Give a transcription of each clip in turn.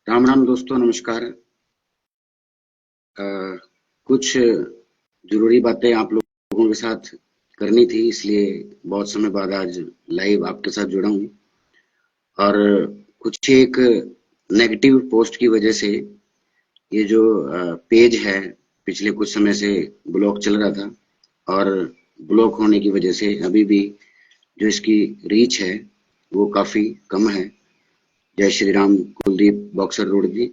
राम राम दोस्तों, नमस्कार। अ, कुछ जरूरी बातें आप लोगों के साथ करनी थी, इसलिए बहुत समय बाद आज लाइव आपके साथ जुड़ा हूँ। और कुछ एक नेगेटिव पोस्ट की वजह से ये जो पेज है, पिछले कुछ समय से ब्लॉक चल रहा था। और ब्लॉक होने की वजह से अभी भी जो इसकी रीच है वो काफी कम है। जय श्री राम, कुलदीप बॉक्सर रोड जी।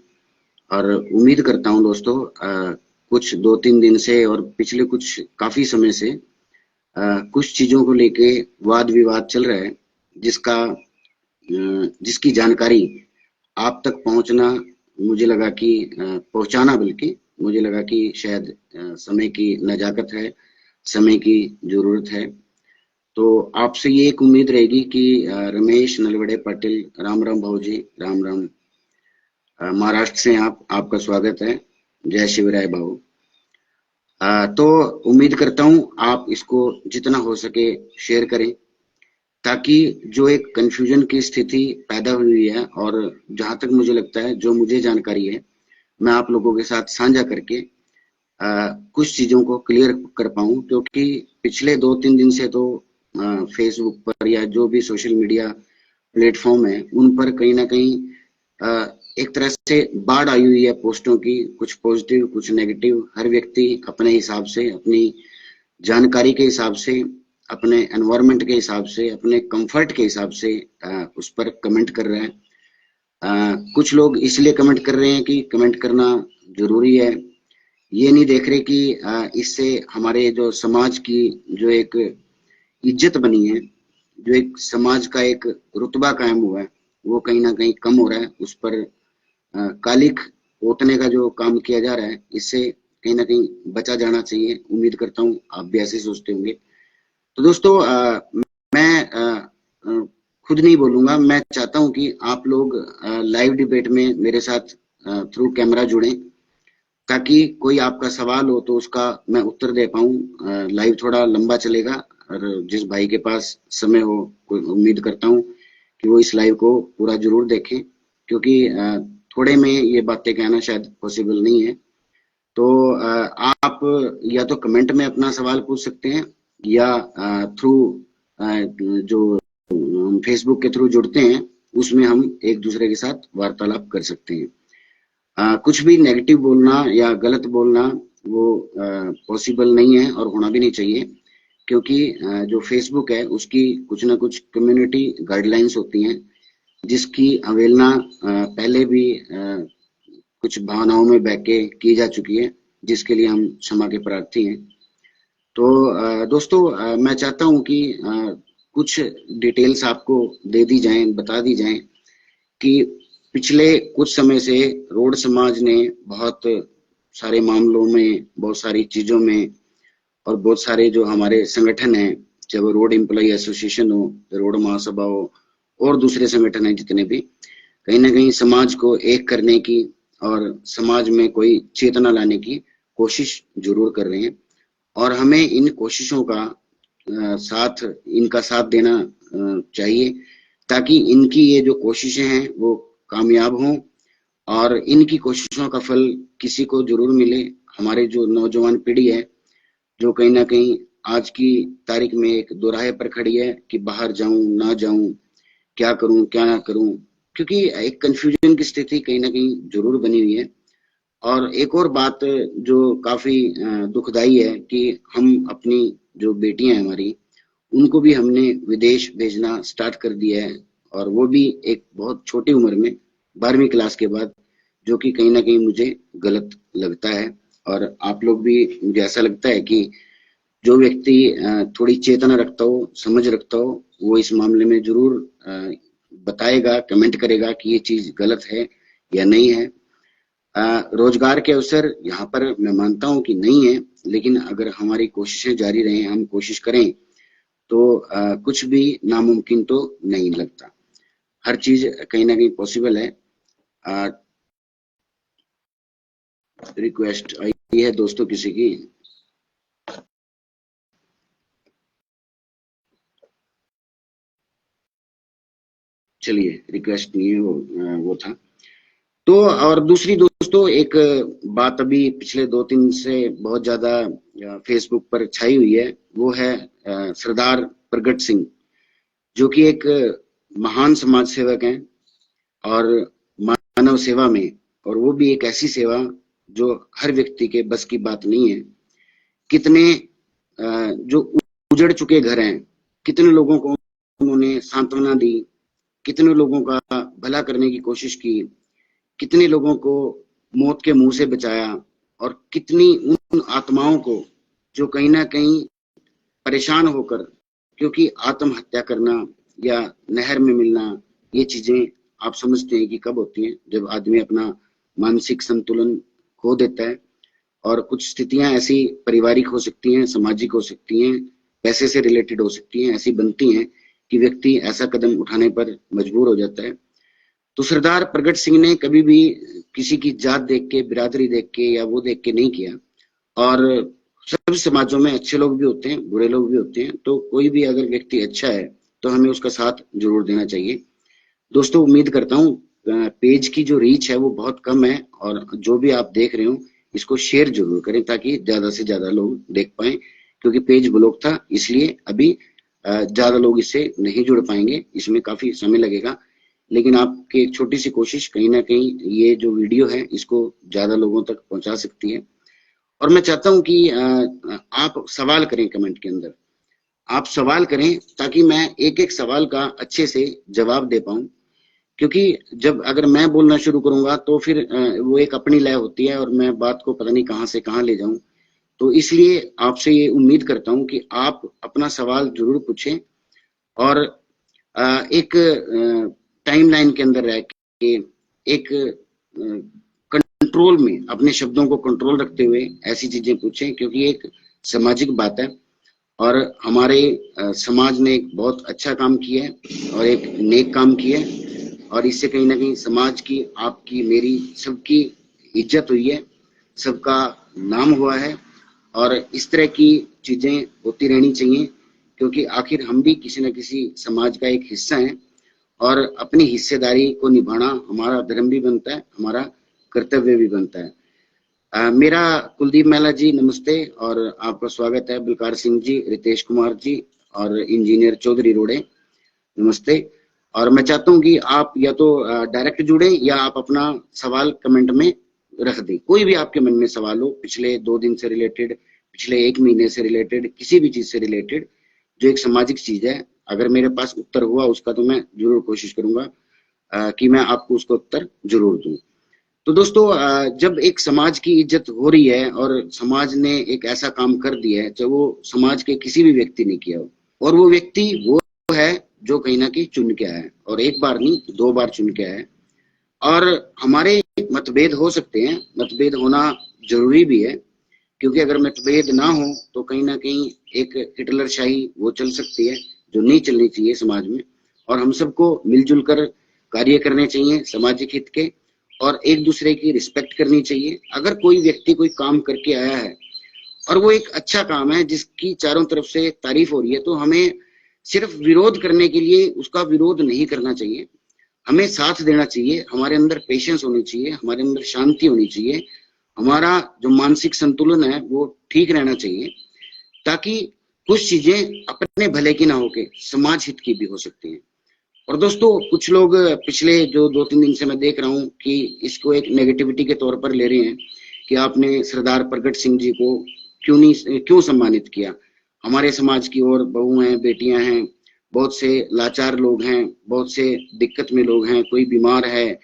और उम्मीद करता हूँ दोस्तों, कुछ 2-3 दिन से और पिछले कुछ काफी समय से कुछ चीजों को लेके वाद विवाद चल रहा है, जिसका जिसकी जानकारी आप तक पहुंचना, मुझे लगा कि पहुंचाना, बल्कि मुझे लगा कि शायद समय की नजाकत है, समय की जरूरत है। तो आपसे ये एक उम्मीद रहेगी कि रमेश नलवड़े पाटिल, राम राम भाऊ जी, राम राम। महाराष्ट्र से आपका स्वागत है। जय शिवराय भाऊ। तो उम्मीद करता हूँ आप इसको जितना हो सके शेयर करें, ताकि जो एक कंफ्यूजन की स्थिति पैदा हुई है, और जहां तक मुझे लगता है जो मुझे जानकारी है, मैं आप लोगों के साथ साझा करके कुछ चीजों को क्लियर कर पाऊं। क्योंकि पिछले 2-3 दिन से तो फेसबुक पर या जो भी सोशल मीडिया प्लेटफॉर्म है, उन पर कहीं ना कहीं एक तरह से बाढ़ आई हुई है पोस्टों की। कुछ पॉजिटिव, कुछ नेगेटिव। हर व्यक्ति अपने हिसाब से, अपनी जानकारी के हिसाब से, अपने एनवायरनमेंट के हिसाब से, अपने कंफर्ट के हिसाब से उस पर कमेंट कर रहे हैं। कुछ लोग इसलिए कमेंट कर रहे हैं कि कमेंट करना जरूरी है। ये नहीं देख रहे कि इससे हमारे जो समाज की जो एक इज्जत बनी है, जो एक समाज का एक रुतबा कायम हुआ है, वो कहीं ना कहीं कम हो रहा है। उस पर कालिख पोतने का जो काम किया जा रहा है, इससे कहीं ना कहीं बचा जाना चाहिए। उम्मीद करता हूँ आप भी ऐसे सोचते होंगे। तो दोस्तों, मैं खुद नहीं बोलूंगा, मैं चाहता हूं कि आप लोग लाइव डिबेट में मेरे साथ थ्रू कैमरा जुड़ें, ताकि कोई आपका सवाल हो तो उसका मैं उत्तर दे पाऊं। लाइव थोड़ा लंबा चलेगा, और जिस भाई के पास समय हो, कोई उम्मीद करता हूं कि वो इस लाइव को पूरा जरूर देखें। क्योंकि थोड़े में ये बातें कहना शायद पॉसिबल नहीं है। तो आप या तो कमेंट में अपना सवाल पूछ सकते हैं, या थ्रू जो फेसबुक के थ्रू जुड़ते हैं, उसमें हम एक दूसरे के साथ वार्तालाप कर सकते हैं। कुछ भी नेगेटिव बोलना या गलत बोलना वो पॉसिबल नहीं है, और होना भी नहीं चाहिए। क्योंकि जो फेसबुक है उसकी कुछ ना कुछ कम्युनिटी गाइडलाइंस होती हैं, जिसकी अवहेलना पहले भी कुछ भावनाओं में बह के की जा चुकी है, जिसके लिए हम क्षमा के प्रार्थी हैं। तो दोस्तों, मैं चाहता हूं कि कुछ डिटेल्स आपको दे दी जाएं, बता दी जाएं कि पिछले कुछ समय से रोड समाज ने बहुत सारे मामलों में, बहुत सारी चीजों में, और बहुत सारे जो हमारे संगठन हैं, चाहे वो रोड एम्प्लॉय एसोसिएशन हो, रोड महासभा हो, और दूसरे संगठन हैं जितने भी, कहीं ना कहीं समाज को एक करने की और समाज में कोई चेतना लाने की कोशिश जरूर कर रहे हैं। और हमें इन कोशिशों का साथ, इनका साथ देना चाहिए, ताकि इनकी ये जो कोशिशें हैं वो कामयाब हों, और इनकी कोशिशों का फल किसी को जरूर मिले। हमारे जो नौजवान पीढ़ी है, जो कहीं ना कहीं आज की तारीख में एक दोराहे पर खड़ी है कि बाहर जाऊं ना जाऊं, क्या करूं क्या ना करूं, क्योंकि एक कंफ्यूजन की स्थिति कहीं ना कहीं जरूर बनी हुई है। और एक और बात जो काफी दुखदाई है कि हम अपनी जो बेटियां हैं हमारी, उनको भी हमने विदेश भेजना स्टार्ट कर दिया है, और वो भी एक बहुत छोटी उम्र में, 12वीं क्लास के बाद, जो कि कहीं ना कहीं मुझे गलत लगता है। और आप लोग भी, मुझे ऐसा लगता है कि जो व्यक्ति थोड़ी चेतना रखता हो, समझ रखता हो, वो इस मामले में जरूर बताएगा, कमेंट करेगा कि ये चीज गलत है या नहीं है। रोजगार के अवसर यहाँ पर मैं मानता हूँ कि नहीं है, लेकिन अगर हमारी कोशिशें जारी रहें, हम कोशिश करें, तो कुछ भी नामुमकिन तो नहीं लगता। हर चीज कहीं ना कहीं पॉसिबल है। रिक्वेस्ट आई है दोस्तों किसी की? चलिए, रिक्वेस्ट नहीं है वो, वो था। तो और दूसरी दोस्तों एक बात अभी पिछले 2-3 से बहुत ज्यादा फेसबुक पर छाई हुई है, वो है सरदार प्रगट सिंह, जो कि एक महान समाज सेवक हैं और मानव सेवा में, और वो भी एक ऐसी सेवा जो हर व्यक्ति के बस की बात नहीं है। कितने जो उजड़ चुके घर हैं, कितने लोगों को उन्होंने सांत्वना दी, कितने लोगों का भला करने की कोशिश की, कितने लोगों को मौत के मुंह से बचाया, और कितनी उन आत्माओं को जो कहीं ना कहीं परेशान होकर, क्योंकि आत्महत्या करना या नहर में मिलना, ये चीजें आप समझते हैं कि कब होती हैं, जब आदमी अपना मानसिक संतुलन खो देता है। और कुछ स्थितियां ऐसी पारिवारिक हो सकती हैं, सामाजिक हो सकती हैं, पैसे से रिलेटेड हो सकती हैं, ऐसी बनती हैं कि व्यक्ति ऐसा कदम उठाने पर मजबूर हो जाता है। तो सरदार प्रगट सिंह ने कभी भी किसी की जात देख के, बिरादरी देख के या वो देख के नहीं किया। और सभी समाजों में अच्छे लोग भी होते हैं, बुरे लोग भी होते हैं, तो कोई भी अगर व्यक्ति अच्छा है तो हमें उसका साथ जरूर देना चाहिए। दोस्तों उम्मीद करता हूँ पेज की जो रीच है वो बहुत कम है, और जो भी आप देख रहे हो इसको शेयर जरूर करें ताकि ज्यादा से ज्यादा लोग देख पाए, क्योंकि पेज ब्लॉक था इसलिए अभी ज्यादा लोग इससे नहीं जुड़ पाएंगे, इसमें काफी समय लगेगा। लेकिन आपकी एक छोटी सी कोशिश कहीं ना कहीं ये जो वीडियो है इसको ज्यादा लोगों तक पहुंचा सकती है। और मैं चाहता हूं कि आप सवाल करें कमेंट के अंदर, आप सवाल करें ताकि मैं एक एक सवाल का अच्छे से जवाब दे पाऊं। क्योंकि जब अगर मैं बोलना शुरू करूंगा तो फिर वो एक अपनी लय होती है और मैं बात को पता नहीं कहां से कहां ले जाऊं। तो इसलिए आपसे ये उम्मीद करता हूं कि आप अपना सवाल जरूर पूछें, और एक टाइमलाइन के अंदर रह के, एक कंट्रोल में, अपने शब्दों को कंट्रोल रखते हुए ऐसी चीजें पूछें, क्योंकि एक सामाजिक बात है और हमारे समाज ने एक बहुत अच्छा काम किया है और एक नेक काम किया है, और इससे कहीं ना कहीं समाज की, आपकी, मेरी, सबकी इज्जत हुई है, सबका नाम हुआ है। और इस तरह की चीजें होती रहनी चाहिए, क्योंकि आखिर हम भी किसी न किसी समाज का एक हिस्सा हैं, और अपनी हिस्सेदारी को निभाना हमारा धर्म भी बनता है, हमारा कर्तव्य भी बनता है। मेरा कुलदीप महिला जी नमस्ते, और आपका स्वागत है। बलकार सिंह जी, रितेश कुमार जी और इंजीनियर चौधरी रोड़े नमस्ते। और मैं चाहता हूं कि आप या तो डायरेक्ट जुड़े या आप अपना सवाल कमेंट में रख दें। कोई भी आपके मन में सवाल हो, पिछले 2 दिन से रिलेटेड, पिछले 1 महीने से रिलेटेड, किसी भी चीज से रिलेटेड जो एक सामाजिक चीज है, अगर मेरे पास उत्तर हुआ उसका तो मैं जरूर कोशिश करूंगा कि मैं आपको उसका उत्तर जरूर दूं। तो दोस्तों जब एक समाज की इज्जत हो रही है और समाज ने एक ऐसा काम कर दिया है जो वो समाज के किसी भी व्यक्ति ने किया हो, और वो व्यक्ति वो है जो कहीं ना कहीं चुन के आया है, और एक बार नहीं 2 बार चुन के आया है। और हमारे मतभेद हो सकते हैं, मतभेद होना जरूरी भी है, क्योंकि अगर मतभेद ना हो तो कहीं ना कहीं एक हिटलर शाही वो चल सकती है, जो नहीं चलनी चाहिए समाज में। और हम सबको मिलजुल कर कार्य करने चाहिए सामाजिक हित के, और एक दूसरे की रिस्पेक्ट करनी चाहिए। अगर कोई व्यक्ति कोई काम करके आया है और वो एक अच्छा काम है जिसकी चारों तरफ से तारीफ हो रही है, तो हमें सिर्फ विरोध करने के लिए उसका विरोध नहीं करना चाहिए, हमें साथ देना चाहिए। हमारे अंदर पेशेंस होनी चाहिए, हमारे अंदर शांति होनी चाहिए, हमारा जो मानसिक संतुलन है वो ठीक रहना चाहिए, ताकि कुछ चीजें अपने भले की ना होके समाज हित की भी हो सकती हैं। और दोस्तों कुछ लोग पिछले जो 2-3 दिन से मैं देख रहा हूँ कि इसको एक नेगेटिविटी के तौर पर ले रहे हैं कि आपने सरदार प्रगट सिंह जी को क्यों सम्मानित किया। हमारे समाज की और बहू हैं, बेटियां हैं, बहुत से लाचार लोग हैं, बहुत से दिक्कत में लोग हैं, कोई बीमार है,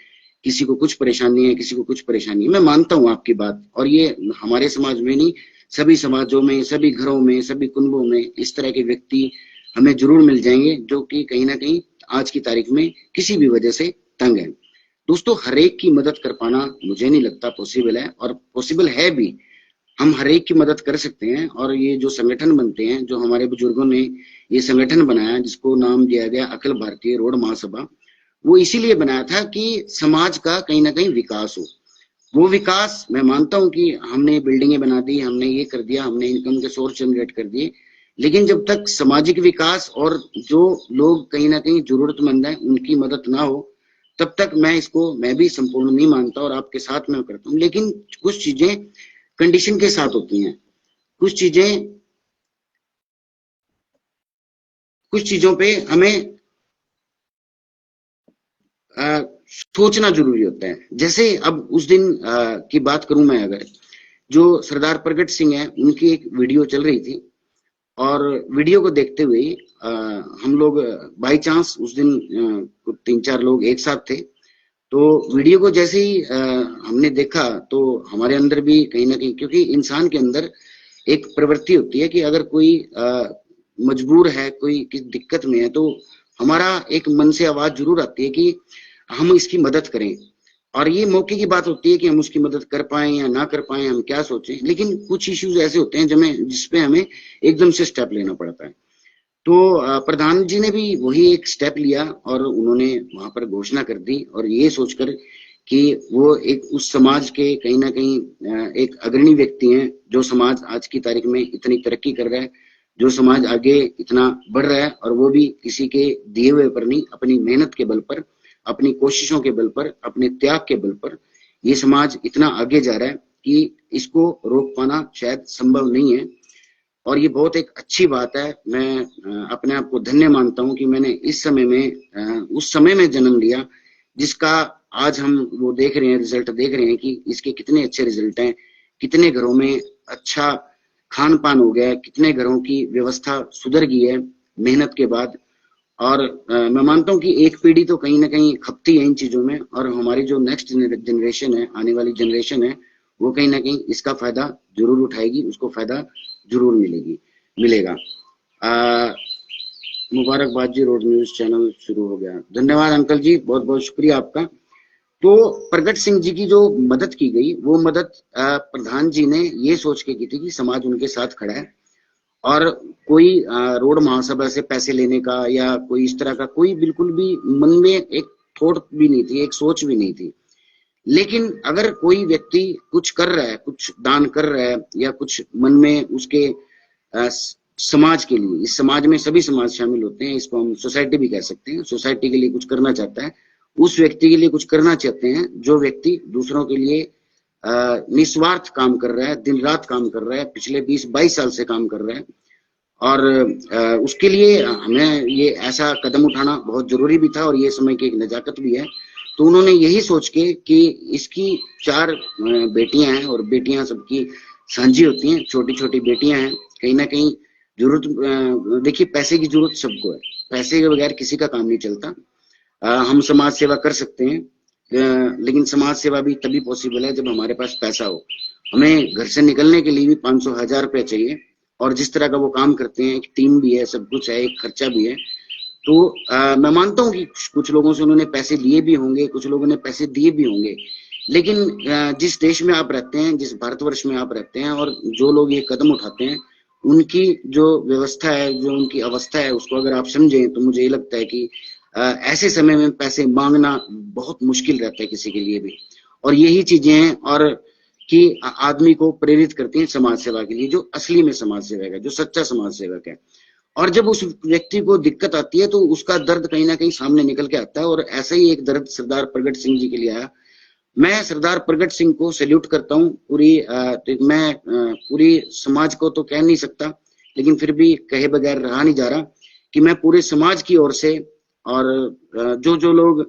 किसी को कुछ परेशानी है, किसी को कुछ परेशानी है। मैं मानता हूँ आपकी बात, और ये हमारे समाज में नहीं, सभी समाजों में, सभी घरों में, सभी कुंबों में इस तरह के व्यक्ति हमें जरूर मिल जाएंगे जो कि कहीं ना कहीं आज की तारीख में किसी भी वजह से तंग है। दोस्तों हर एक की मदद कर पाना मुझे नहीं लगता पॉसिबल है, और पॉसिबल है भी, हम हर एक की मदद कर सकते हैं। और ये जो संगठन बनते हैं, जो हमारे बुजुर्गों ने ये संगठन बनाया जिसको नाम दिया गया अखिल भारतीय रोड महासभा, वो इसीलिए बनाया था कि समाज का कहीं ना कहीं विकास हो। वो विकास मैं मानता हूं कि हमने बिल्डिंगें बना दी, हमने ये कर दिया, हमने इनकम के सोर्स जनरेट कर दिए, लेकिन जब तक सामाजिक विकास और जो लोग कहीं ना कहीं जरूरतमंद हैं उनकी मदद ना हो, तब तक मैं भी संपूर्ण नहीं मानता और आपके साथ में करता हूँ। लेकिन कुछ चीजें कंडीशन के साथ होती हैं, कुछ चीजों पे हमें सोचना जरूरी होता है। जैसे अब उस दिन की बात करूं मैं, अगर जो सरदार प्रगट सिंह है, उनकी एक वीडियो चल रही थी और वीडियो को देखते हुए हम लोग बाई चांस उस दिन 3-4 लोग एक साथ थे, तो वीडियो को जैसे ही हमने देखा तो हमारे अंदर भी कहीं ना कहीं, क्योंकि इंसान के अंदर एक प्रवृत्ति होती है कि अगर कोई मजबूर है, कोई किसी दिक्कत में है, तो हमारा एक मन से आवाज जरूर आती है कि हम इसकी मदद करें। और ये मौके की बात होती है कि हम उसकी मदद कर पाए या ना कर पाए, हम क्या सोचें। लेकिन कुछ इश्यूज ऐसे होते हैं जिसपे हमें एकदम से स्टेप लेना पड़ता है। तो प्रधान जी ने भी वही एक स्टेप लिया और उन्होंने वहां पर घोषणा कर दी, और ये सोचकर कि वो एक उस समाज के कहीं ना कहीं एक अग्रणी व्यक्ति हैं, जो समाज आज की तारीख में इतनी तरक्की कर रहा है, जो समाज आगे इतना बढ़ रहा है, और वो भी किसी के दिए हुए पर नहीं, अपनी मेहनत के बल पर, अपनी कोशिशों के बल पर, अपने त्याग के बल पर ये समाज इतना आगे जा रहा है कि इसको रोक पाना शायद संभव नहीं है। और ये बहुत एक अच्छी बात है। मैं अपने आप को धन्य मानता हूं कि मैंने इस समय में उस समय में जन्म लिया जिसका आज हम वो देख रहे हैं, रिजल्ट देख रहे हैं कि इसके कितने अच्छे रिजल्ट हैं, कितने घरों में अच्छा खान पान हो गया है, कितने घरों की व्यवस्था सुधर गई है मेहनत के बाद। और मैं मानता हूं कि एक पीढ़ी तो कहीं ना कहीं खपती है इन चीजों में, और हमारी जो नेक्स्ट जनरेशन है, आने वाली जनरेशन है, वो कहीं ना कहीं इसका फायदा जरूर उठाएगी, उसको फायदा जरूर मिलेगा। मुबारकबाद जी, रोड न्यूज चैनल शुरू हो गया। धन्यवाद अंकल जी, बहुत बहुत शुक्रिया आपका। तो प्रगट सिंह जी की जो मदद की गई, वो मदद प्रधान जी ने ये सोच के की थी कि समाज उनके साथ खड़ा है, और कोई रोड महासभा से पैसे लेने का या कोई इस तरह का कोई बिल्कुल भी मन में एक थॉट भी नहीं थी, एक सोच भी नहीं थी। लेकिन अगर कोई व्यक्ति कुछ कर रहा है, कुछ दान कर रहा है, या कुछ मन में उसके समाज के लिए, इस समाज में सभी समाज शामिल होते हैं, इसको हम सोसाइटी भी कह सकते हैं, सोसाइटी के लिए कुछ करना चाहता है, उस व्यक्ति के लिए कुछ करना चाहते हैं, जो व्यक्ति दूसरों के लिए निस्वार्थ काम कर रहा है, दिन रात काम कर रहा है, पिछले 20-22 साल से काम कर रहा है, और उसके लिए हमें ये ऐसा कदम उठाना बहुत जरूरी भी था, और ये समय की एक नजाकत भी है। तो उन्होंने यही सोच के कि इसकी 4 बेटियां हैं, और बेटियां सबकी साझी होती हैं, छोटी छोटी बेटियां हैं। कहीं ना कहीं जरूरत, देखिए पैसे की जरूरत सबको है, पैसे के बगैर किसी का काम नहीं चलता। हम समाज सेवा कर सकते हैं, लेकिन समाज सेवा भी तभी पॉसिबल है जब हमारे पास पैसा हो। हमें घर से निकलने के लिए भी 500-1000 रुपया चाहिए, और जिस तरह का वो काम करते हैं, एक टीम भी है, सब कुछ है, एक खर्चा भी है। तो मैं मानता हूँ कि कुछ लोगों से उन्होंने पैसे लिए भी होंगे, कुछ लोगों ने पैसे दिए भी होंगे, लेकिन जिस देश में आप रहते हैं, जिस भारतवर्ष में आप रहते हैं, और जो लोग ये कदम उठाते हैं, उनकी जो व्यवस्था है, जो उनकी अवस्था है, उसको अगर आप समझें, तो मुझे ये लगता है कि ऐसे समय में पैसे मांगना बहुत मुश्किल रहता है किसी के लिए भी। और यही चीजें हैं और कि आदमी को प्रेरित करती हैं समाज सेवा के लिए, जो असली में समाज सेवक है, जो सच्चा समाज सेवक है। और जब उस व्यक्ति को दिक्कत आती है, तो उसका दर्द कहीं ना कहीं सामने निकल के आता है, और ऐसा ही एक दर्द सरदार प्रगट सिंह जी के लिए आया। मैं सरदार प्रगट सिंह को सैल्यूट करता हूँ। मैं पूरी समाज को तो कह नहीं सकता, लेकिन फिर भी कहे बगैर रहा नहीं जा रहा कि मैं पूरे समाज की ओर से, और जो जो लोग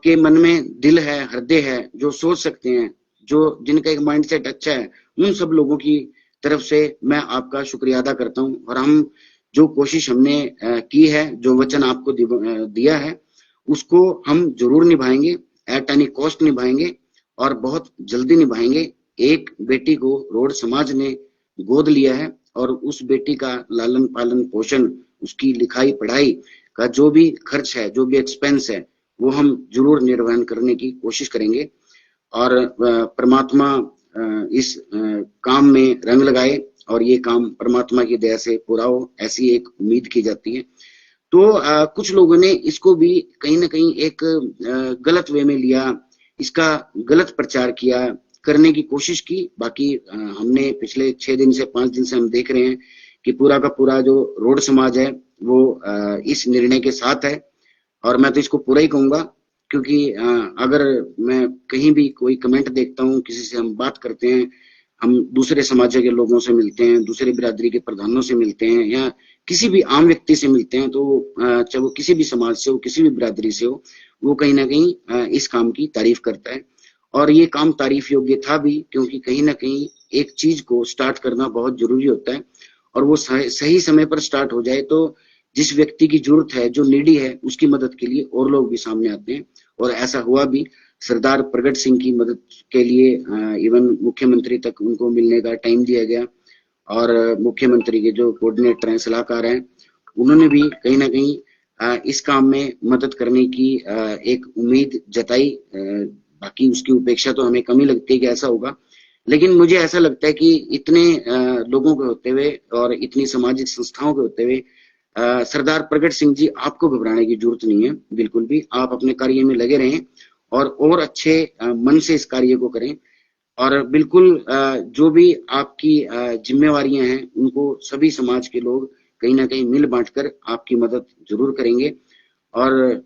के मन में दिल है, हृदय है, जो सोच सकते हैं, जो जिनका एक माइंडसेट अच्छा है, उन सब लोगों की तरफ से मैं आपका शुक्रिया अदा करता हूँ। और हम जो कोशिश हमने की है, जो वचन आपको दिया है, उसको हम जरूर निभाएंगे, एट एनी कॉस्ट निभाएंगे, और बहुत जल्दी निभाएंगे। एक बेटी को रोड समाज ने गोद लिया है, और उस बेटी का लालन पालन पोषण, उसकी लिखाई पढ़ाई का जो भी खर्च है, जो भी एक्सपेंस है, वो हम जरूर निर्वहन करने की कोशिश करेंगे। और परमात्मा इस काम में रंग लगाए, और ये काम परमात्मा की दया से पूरा हो, ऐसी एक उम्मीद की जाती है। तो कुछ लोगों ने इसको भी कहीं ना कहीं एक गलत वे में लिया, इसका गलत प्रचार किया, करने की कोशिश की। बाकी हमने पिछले 6 दिन से 5 दिन से हम देख रहे हैं कि पूरा का पूरा जो रोड समाज है, वो इस निर्णय के साथ है, और मैं तो इसको पूरा ही कहूंगा। क्योंकि अगर मैं कहीं भी कोई कमेंट देखता हूँ, किसी से हम बात करते हैं, हम दूसरे समाज के लोगों से मिलते हैं, दूसरे बिरादरी के प्रधानों से मिलते हैं, या किसी भी आम व्यक्ति से मिलते हैं, तो चाहे वो किसी भी समाज से हो, किसी भी बिरादरी से हो, वो कहीं ना कहीं इस काम की तारीफ करता है। और ये काम तारीफ योग्य था भी, क्योंकि कहीं ना कहीं एक चीज को स्टार्ट करना बहुत जरूरी होता है, और वो सही समय पर स्टार्ट हो जाए तो जिस व्यक्ति की जरूरत है, जो नीडी है, उसकी मदद के लिए और लोग भी सामने आते हैं। और ऐसा हुआ भी। सरदार प्रगट सिंह की मदद के लिए इवन मुख्यमंत्री तक उनको मिलने का टाइम दिया गया, और मुख्यमंत्री के जो कोऑर्डिनेटर हैं, सलाहकार हैं, उन्होंने भी कहीं ना कहीं इस काम में मदद करने की एक उम्मीद जताई। बाकी उसकी उपेक्षा तो हमें कम ही लगती है कि ऐसा होगा, लेकिन मुझे ऐसा लगता है कि इतने लोगों के होते हुए और इतनी सामाजिक संस्थाओं के होते हुए सरदार प्रगट सिंह जी, आपको घबराने की जरूरत नहीं है। बिल्कुल भी आप अपने कार्य में लगे रहें और अच्छे मन से इस कार्य को करें। और बिल्कुल जो भी आपकी जिम्मेवारियां हैं, उनको सभी समाज के लोग कहीं ना कहीं मिल बांटकर आपकी मदद जरूर करेंगे। और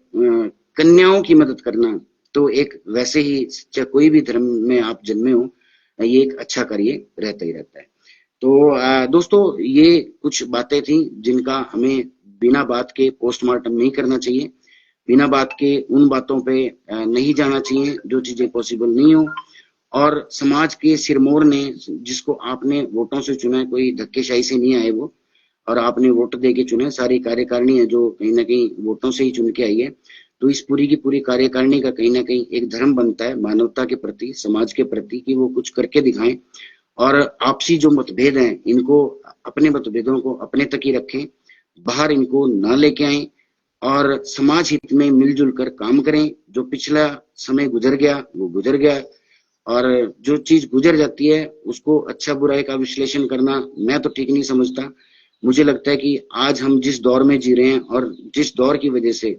कन्याओं की मदद करना तो एक वैसे ही, चाहे कोई भी धर्म में आप जन्मे हो, ये एक अच्छा कार्य रहता ही रहता है। तो दोस्तों, ये कुछ बातें थी जिनका हमें बिना बात के पोस्टमार्टम नहीं करना चाहिए, बिना बात के उन बातों पे नहीं जाना चाहिए जो चीजें पॉसिबल नहीं हो। और समाज के सिरमौर ने, जिसको आपने वोटों से चुना है, कोई धक्केशाही से नहीं आए वो, और आपने वोट दे के चुने, सारी कार्यकारिणी है जो कहीं ना कहीं वोटों से ही चुन के आई है। तो इस पूरी की पूरी कार्यकारिणी का कहीं ना कहीं एक धर्म बनता है मानवता के प्रति, समाज के प्रति, कि वो कुछ करके दिखाएं। और आपसी जो मतभेद हैं, इनको, अपने मतभेदों को अपने तक ही रखें, बाहर इनको ना लेके आए, और समाज हित में मिलजुल कर काम करें। जो पिछला समय गुजर गया वो गुजर गया, और जो चीज गुजर जाती है उसको अच्छा बुराई का विश्लेषण करना मैं तो ठीक नहीं समझता। मुझे लगता है कि आज हम जिस दौर में जी रहे हैं, और जिस दौर की वजह से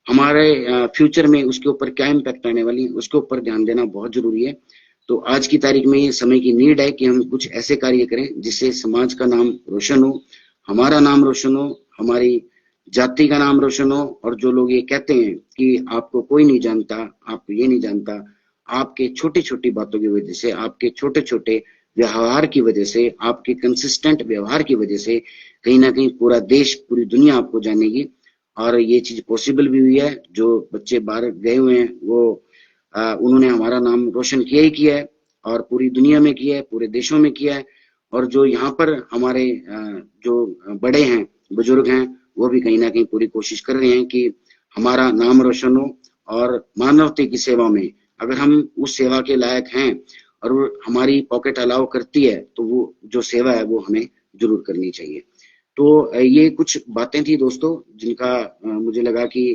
हमारे फ्यूचर में उसके ऊपर क्या इम्पैक्ट आने वाली है, उसके ऊपर ध्यान देना बहुत जरूरी है। तो आज की तारीख में ये समय की नीड है कि हम कुछ ऐसे कार्य करें जिससे समाज का नाम रोशन हो, हमारा नाम रोशन हो, हमारी जाति का नाम रोशन हो। और जो लोग ये कहते हैं कि आपको कोई नहीं जानता, आपको ये नहीं जानता, आपके छोटी छोटी बातों की वजह से, आपके छोटे छोटे व्यवहार की वजह से, आपके कंसिस्टेंट व्यवहार की वजह से कहीं ना कहीं पूरा देश, पूरी दुनिया आपको जानेगी। और ये चीज पॉसिबल भी हुई है। जो बच्चे बाहर गए हुए हैं, वो उन्होंने हमारा नाम रोशन किया ही किया है, और पूरी दुनिया में किया है, पूरे देशों में किया है। और जो यहाँ पर हमारे जो बड़े हैं, बुजुर्ग हैं, वो भी कहीं ना कहीं पूरी कोशिश कर रहे हैं कि हमारा नाम रोशन हो। और मानवता की सेवा में अगर हम उस सेवा के लायक हैं, और वो हमारी पॉकेट अलाउ करती है, तो वो जो सेवा है वो हमें जरूर करनी चाहिए। तो ये कुछ बातें थी दोस्तों, जिनका मुझे लगा कि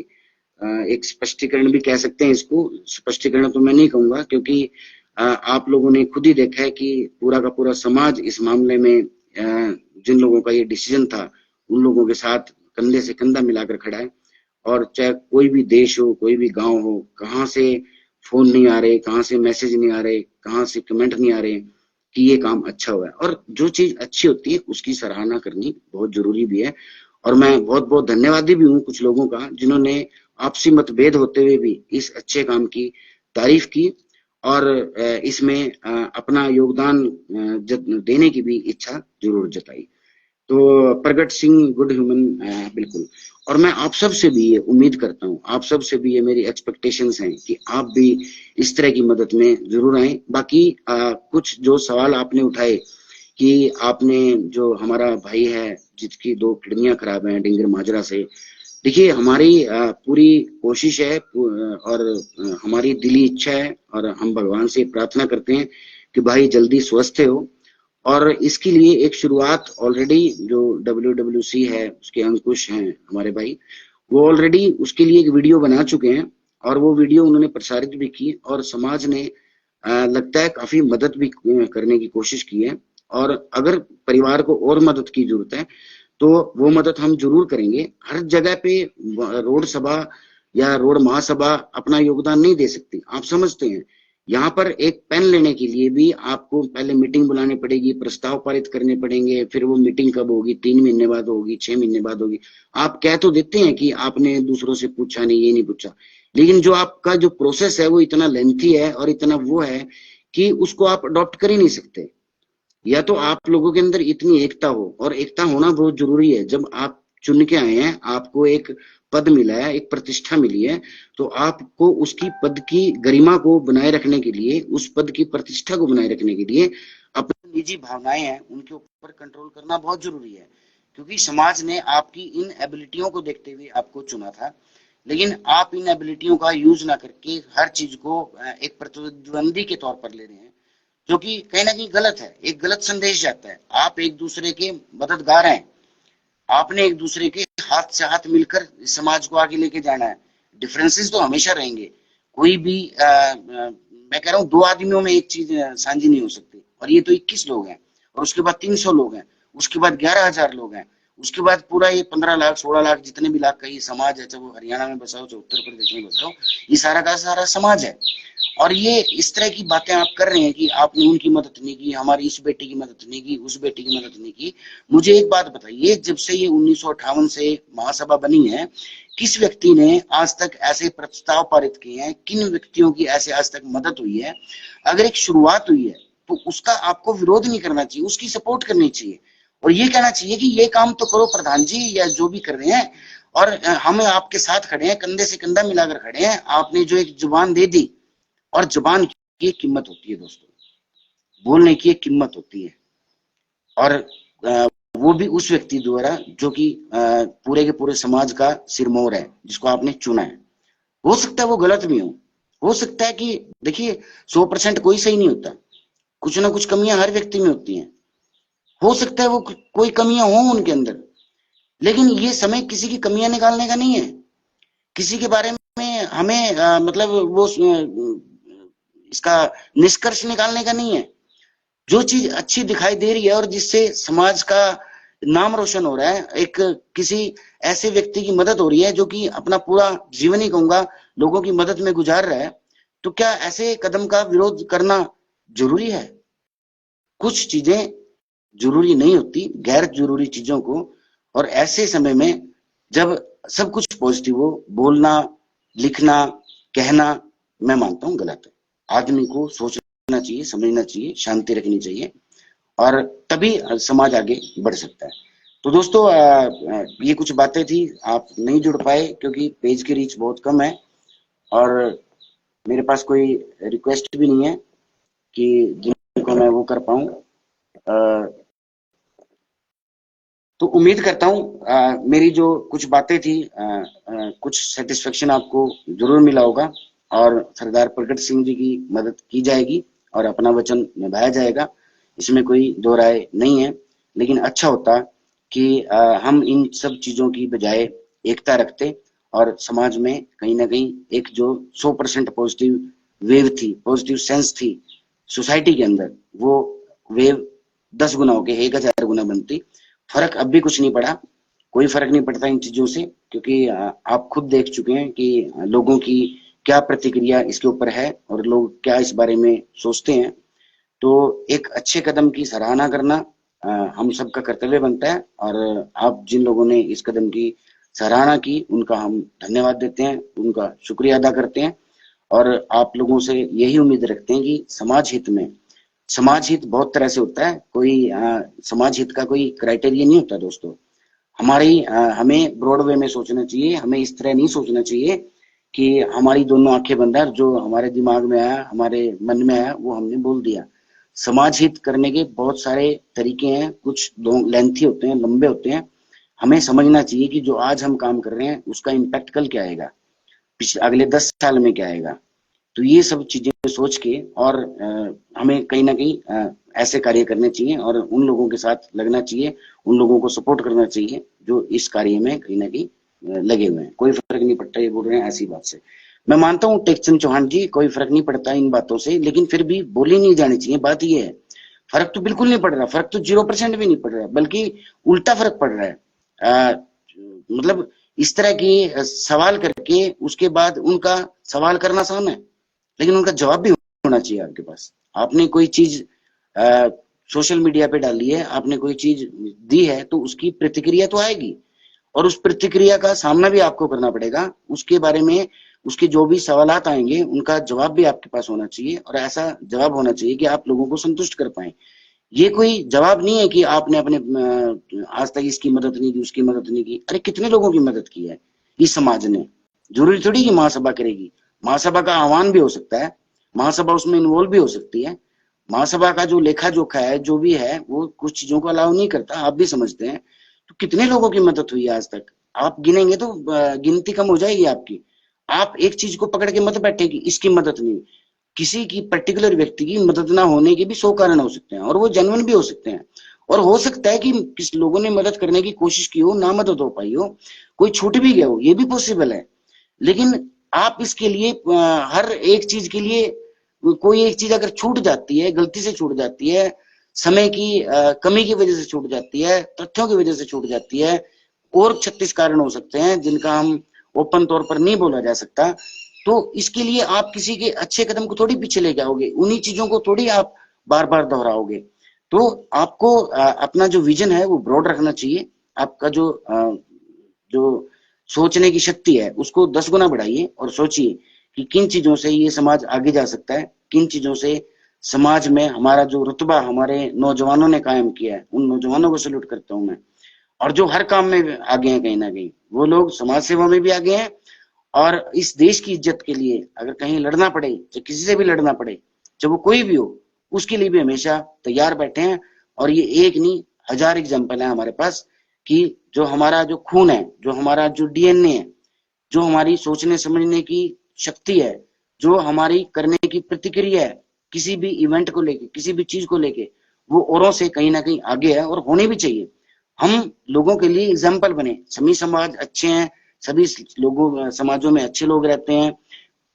एक स्पष्टीकरण भी कह सकते हैं इसको। स्पष्टीकरण तो मैं नहीं कहूंगा, क्योंकि आप लोगों ने खुद ही देखा है कि पूरा का पूरा समाज इस मामले में, जिन लोगों का ये डिसीजन था, उन लोगों के साथ कंधे से कंधा मिलाकर खड़ा है। और चाहे कोई भी देश हो, कोई भी गांव हो, कहाँ से फोन नहीं आ रहे, कहाँ से मैसेज नहीं आ रहे, कहाँ से कमेंट नहीं आ रहे कि ये काम अच्छा हुआ है। और जो चीज अच्छी होती है उसकी सराहना करनी बहुत जरूरी भी है। और मैं बहुत बहुत धन्यवादी भी हूँ कुछ लोगों का, जिन्होंने आपसी मतभेद होते हुए भी इस अच्छे काम की तारीफ की, और इसमें अपना योगदान देने की भी इच्छा जरूर जताई। तो प्रगट सिंह गुड ह्यूमन, बिल्कुल। और मैं आप सब से भी ये उम्मीद करता हूँ, आप सब से भी ये मेरी एक्सपेक्टेशंस हैं कि आप भी इस तरह की मदद में जरूर आए। बाकी कुछ जो सवाल आपने उठाए कि आपने, जो हमारा भाई है जिसकी 2 किडनियां खराब हैं डिंगर माजरा से, देखिए हमारी पूरी कोशिश है, और हमारी दिली इच्छा है, और हम भगवान से प्रार्थना करते हैं कि भाई जल्दी स्वस्थ हो। और इसके लिए एक शुरुआत ऑलरेडी जो WWC है, उसके अंकुश हैं हमारे भाई, वो ऑलरेडी उसके लिए एक वीडियो बना चुके हैं, और वो वीडियो उन्होंने प्रसारित भी की, और समाज ने लगता है काफी मदद भी करने की कोशिश की है। और अगर परिवार को और मदद की जरूरत है तो वो मदद हम जरूर करेंगे। हर जगह पे रोड सभा या रोड महासभा अपना योगदान नहीं दे सकती, आप समझते हैं यहाँ पर एक पेन लेने के लिए भी आपको पहले मीटिंग बुलानी पड़ेगी, प्रस्ताव पारित करने पड़ेंगे, फिर वो मीटिंग कब होगी, 3 महीने बाद होगी, 6 महीने बाद होगी। आप कह तो देते हैं कि आपने दूसरों से पूछा नहीं, ये नहीं पूछा, लेकिन जो आपका जो प्रोसेस है वो इतना लेंथी है और इतना वो है कि उसको आप अडॉप्ट कर ही नहीं सकते। या तो आप लोगों के अंदर इतनी एकता हो, और एकता होना बहुत जरूरी है। जब आप चुन के आए हैं, आपको एक पद मिला है, एक प्रतिष्ठा मिली है, तो आपको उसकी पद की गरिमा को बनाए रखने के लिए, उस पद की प्रतिष्ठा को बनाए रखने के लिए अपनी निजी भावनाएं हैं उनके ऊपर कंट्रोल करना बहुत जरूरी है। क्योंकि समाज ने आपकी इन एबिलिटियों को देखते हुए आपको चुना था, लेकिन आप इन एबिलिटियों का यूज ना करके हर चीज को एक प्रतिद्वंदी के तौर पर ले रहे हैं, जो कि कहीं ना कहीं गलत है। एक गलत संदेश जाता है। आप एक दूसरे के मददगार हैं, आपने एक दूसरे के हाथ से हाथ मिलकर समाज को आगे लेके जाना है। डिफरेंसेस तो हमेशा रहेंगे। कोई भी मैं कह रहा हूँ, दो आदमियों में एक चीज साझी नहीं हो सकती, और ये तो 21 लोग हैं, और उसके बाद 300 लोग हैं, उसके बाद 11,000 लोग हैं, उसके बाद पूरा ये 15 लाख 16 लाख जितने भी लाख का ये समाज है, चाहे वो हरियाणा में बसा हो, चाहे उत्तर प्रदेश में बसा हो, ये सारा का सारा समाज है। और ये इस तरह की बातें आप कर रहे हैं कि आपने उनकी मदद नहीं की, हमारी इस बेटी की मदद नहीं की, उस बेटी की मदद नहीं की। मुझे एक बात बताइए, जब से ये 1958 से महासभा बनी है, किस व्यक्ति ने आज तक ऐसे प्रस्ताव पारित किए हैं, किन व्यक्तियों की ऐसे आज तक मदद हुई है? अगर एक शुरुआत हुई है तो उसका आपको विरोध नहीं करना चाहिए, उसकी सपोर्ट करनी चाहिए, और ये कहना चाहिए कि ये काम तो करो प्रधान जी, या जो भी कर रहे हैं, और हम आपके साथ खड़े हैं, कंधे से कंधा मिलाकर खड़े हैं। आपने जो एक जुबान दे दी, और जुबान की एक कीमत होती है दोस्तों, बोलने की एक कीमत होती है, और वो भी उस व्यक्ति द्वारा जो कि पूरे के पूरे समाज का सिरमौर है, जिसको आपने चुना है। हो सकता है वो गलत भी हो सकता है कि, देखिए, 100% कोई सही नहीं होता, कुछ ना कुछ कमियां हर व्यक्ति में होती हैं। हो सकता है वो कोई कमियां हो उनके अंदर, लेकिन ये समय किसी की कमियां निकालने का नहीं है, किसी के बारे में हमें मतलब वो इसका निष्कर्ष निकालने का नहीं है। जो चीज अच्छी दिखाई दे रही है और जिससे समाज का नाम रोशन हो रहा है, एक किसी ऐसे व्यक्ति की मदद हो रही है जो कि अपना पूरा जीवन ही कहूंगा लोगों की मदद में गुजार रहा है, तो क्या ऐसे कदम का विरोध करना जरूरी है? कुछ चीजें जरूरी नहीं होती, गैर जरूरी चीजों को, और ऐसे समय में जब सब कुछ पॉजिटिव हो, बोलना, लिखना, कहना, मैं मानता हूं गलत है। आदमी को सोचना चाहिए, समझना चाहिए, शांति रखनी चाहिए, और तभी समाज आगे बढ़ सकता है। तो दोस्तों, ये कुछ बातें थी, आप नहीं जुड़ पाए क्योंकि पेज की रीच बहुत कम है, और मेरे पास कोई रिक्वेस्ट भी नहीं है कि जिनको मैं वो कर पाऊं। तो उम्मीद करता हूं मेरी जो कुछ बातें थी, कुछ सेटिस्फेक्शन आपको जरूर मिला होगा, और सरदार प्रगट सिंह जी की मदद की जाएगी और अपना वचन निभाया जाएगा, इसमें कोई दो राय नहीं है। लेकिन अच्छा होता कि हम इन सब चीजों की बजाय एकता रखते, और समाज में कहीं ना कहीं एक जो 100% पॉजिटिव वेव थी, पॉजिटिव सेंस थी सोसाइटी के अंदर, वो वेव 10 गुना होके 1,000 गुना बनती। फर्क अब भी कुछ नहीं पड़ा, कोई फर्क नहीं पड़ता इन चीजों से, क्योंकि आप खुद देख चुके हैं कि लोगों की क्या प्रतिक्रिया इसके ऊपर है और लोग क्या इस बारे में सोचते हैं। तो एक अच्छे कदम की सराहना करना हम सबका कर्तव्य बनता है, और आप जिन लोगों ने इस कदम की सराहना की उनका हम धन्यवाद देते हैं, उनका शुक्रिया अदा करते हैं, और आप लोगों से यही उम्मीद रखते हैं कि समाज हित में, समाज हित बहुत तरह से होता है, कोई समाज हित का कोई क्राइटेरिया नहीं होता दोस्तों। हमें ब्रॉड वे में सोचना चाहिए, हमें इस तरह नहीं सोचना चाहिए कि हमारी दोनों आंखें बंद है, जो हमारे दिमाग में आया, हमारे मन में आया, वो हमने बोल दिया। समाज हित करने के बहुत सारे तरीके हैं, कुछ लेंथी होते हैं, लंबे होते हैं। हमें समझना चाहिए कि जो आज हम काम कर रहे हैं उसका इम्पैक्ट कल क्या आएगा, पिछले अगले 10 साल में क्या आएगा। तो ये सब चीजें सोच के, और हमें कहीं ना कहीं ऐसे कार्य करने चाहिए, और उन लोगों के साथ लगना चाहिए, उन लोगों को सपोर्ट करना चाहिए जो इस कार्य में कहीं ना कहीं लगे हुए हैं। कोई फर्क नहीं पड़ता, ये बोल रहे हैं ऐसी बात से, मैं मानता हूँ टेकचंद चौहान जी, कोई फर्क नहीं पड़ता इन बातों से, लेकिन फिर भी बोली नहीं जानी चाहिए। बात ये है, फर्क तो बिल्कुल नहीं पड़ रहा, फर्क तो 0% भी नहीं पड़ रहा, बल्कि उल्टा फर्क पड़ रहा है। मतलब इस तरह की सवाल करके उसके बाद उनका सवाल करना आसान है, लेकिन उनका जवाब भी होना चाहिए आपके पास। आपने कोई चीज सोशल मीडिया पे डाली है, आपने कोई चीज दी है, तो उसकी प्रतिक्रिया तो आएगी, और उस प्रतिक्रिया का सामना भी आपको करना पड़ेगा। उसके बारे में उसके जो भी सवालात आएंगे उनका जवाब भी आपके पास होना चाहिए, और ऐसा जवाब होना चाहिए कि आप लोगों को संतुष्ट कर पाए। ये कोई जवाब नहीं है कि आपने अपने आज तक इसकी मदद नहीं की, उसकी मदद नहीं की। अरे कितने लोगों की मदद की है इस समाज ने। जरूरी थोड़ी कि महासभा करेगी। महासभा का आह्वान भी हो सकता है, महासभा उसमें इन्वॉल्व भी हो सकती है। महासभा का जो लेखा जोखा है, जो भी है, वो कुछ चीजों को अलाउ नहीं करता, आप भी समझते हैं। तो कितने लोगों की मदद हुई है आज तक, आप गिनेंगे तो गिनती कम हो जाएगी आपकी। आप एक चीज को पकड़ के मत बैठे कि इसकी मदद नहीं। किसी की पर्टिकुलर व्यक्ति की मदद ना होने के भी 100 कारण हो सकते हैं, और वो जेन्युइन भी हो सकते हैं। और हो सकता है कि किस लोगों ने मदद करने की कोशिश की हो, ना मदद हो पाई हो, कोई छूट भी गया हो, ये भी पॉसिबल है। लेकिन आप इसके लिए हर एक चीज के लिए, कोई एक चीज अगर छूट जाती है, गलती से छूट जाती है, समय की कमी की वजह से छूट जाती है, तथ्यों की वजह से छूट जाती है, और 36 कारण हो सकते हैं जिनका हम ओपन तौर पर नहीं बोला जा सकता। तो इसके लिए आप किसी के अच्छे कदम को थोड़ी पीछे ले जाओगे, उन्हीं चीजों को थोड़ी आप बार बार दोहराओगे। तो आपको अपना जो विजन है वो ब्रॉड रखना चाहिए। आपका जो सोचने की शक्ति है उसको 10 गुना बढ़ाइए, और सोचिए कि किन चीजों से ये समाज आगे जा सकता है, किन चीजों से समाज में हमारा जो रुतबा हमारे नौजवानों ने कायम किया है, उन नौजवानों को सैल्यूट करता हूं मैं। और जो हर काम में आगे हैं, कहीं ना कहीं वो लोग समाज सेवा में भी आगे हैं। और इस देश की इज्जत के लिए अगर कहीं लड़ना पड़े, चाहे किसी से भी लड़ना पड़े, चाहे वो कोई भी हो, उसके लिए भी हमेशा तैयार बैठे हैं। और ये एक नहीं, 1000 एग्जाम्पल है हमारे पास कि जो हमारा जो खून है, जो हमारा जो डीएनए है, जो हमारी सोचने समझने की शक्ति है, जो हमारी करने की प्रतिक्रिया है किसी भी इवेंट को लेके, किसी भी चीज को लेके, वो औरों से कहीं ना कहीं आगे है, और होने भी चाहिए। हम लोगों के लिए एग्जाम्पल बने। सभी समाज अच्छे हैं, सभी लोगों समाजों में अच्छे लोग रहते हैं।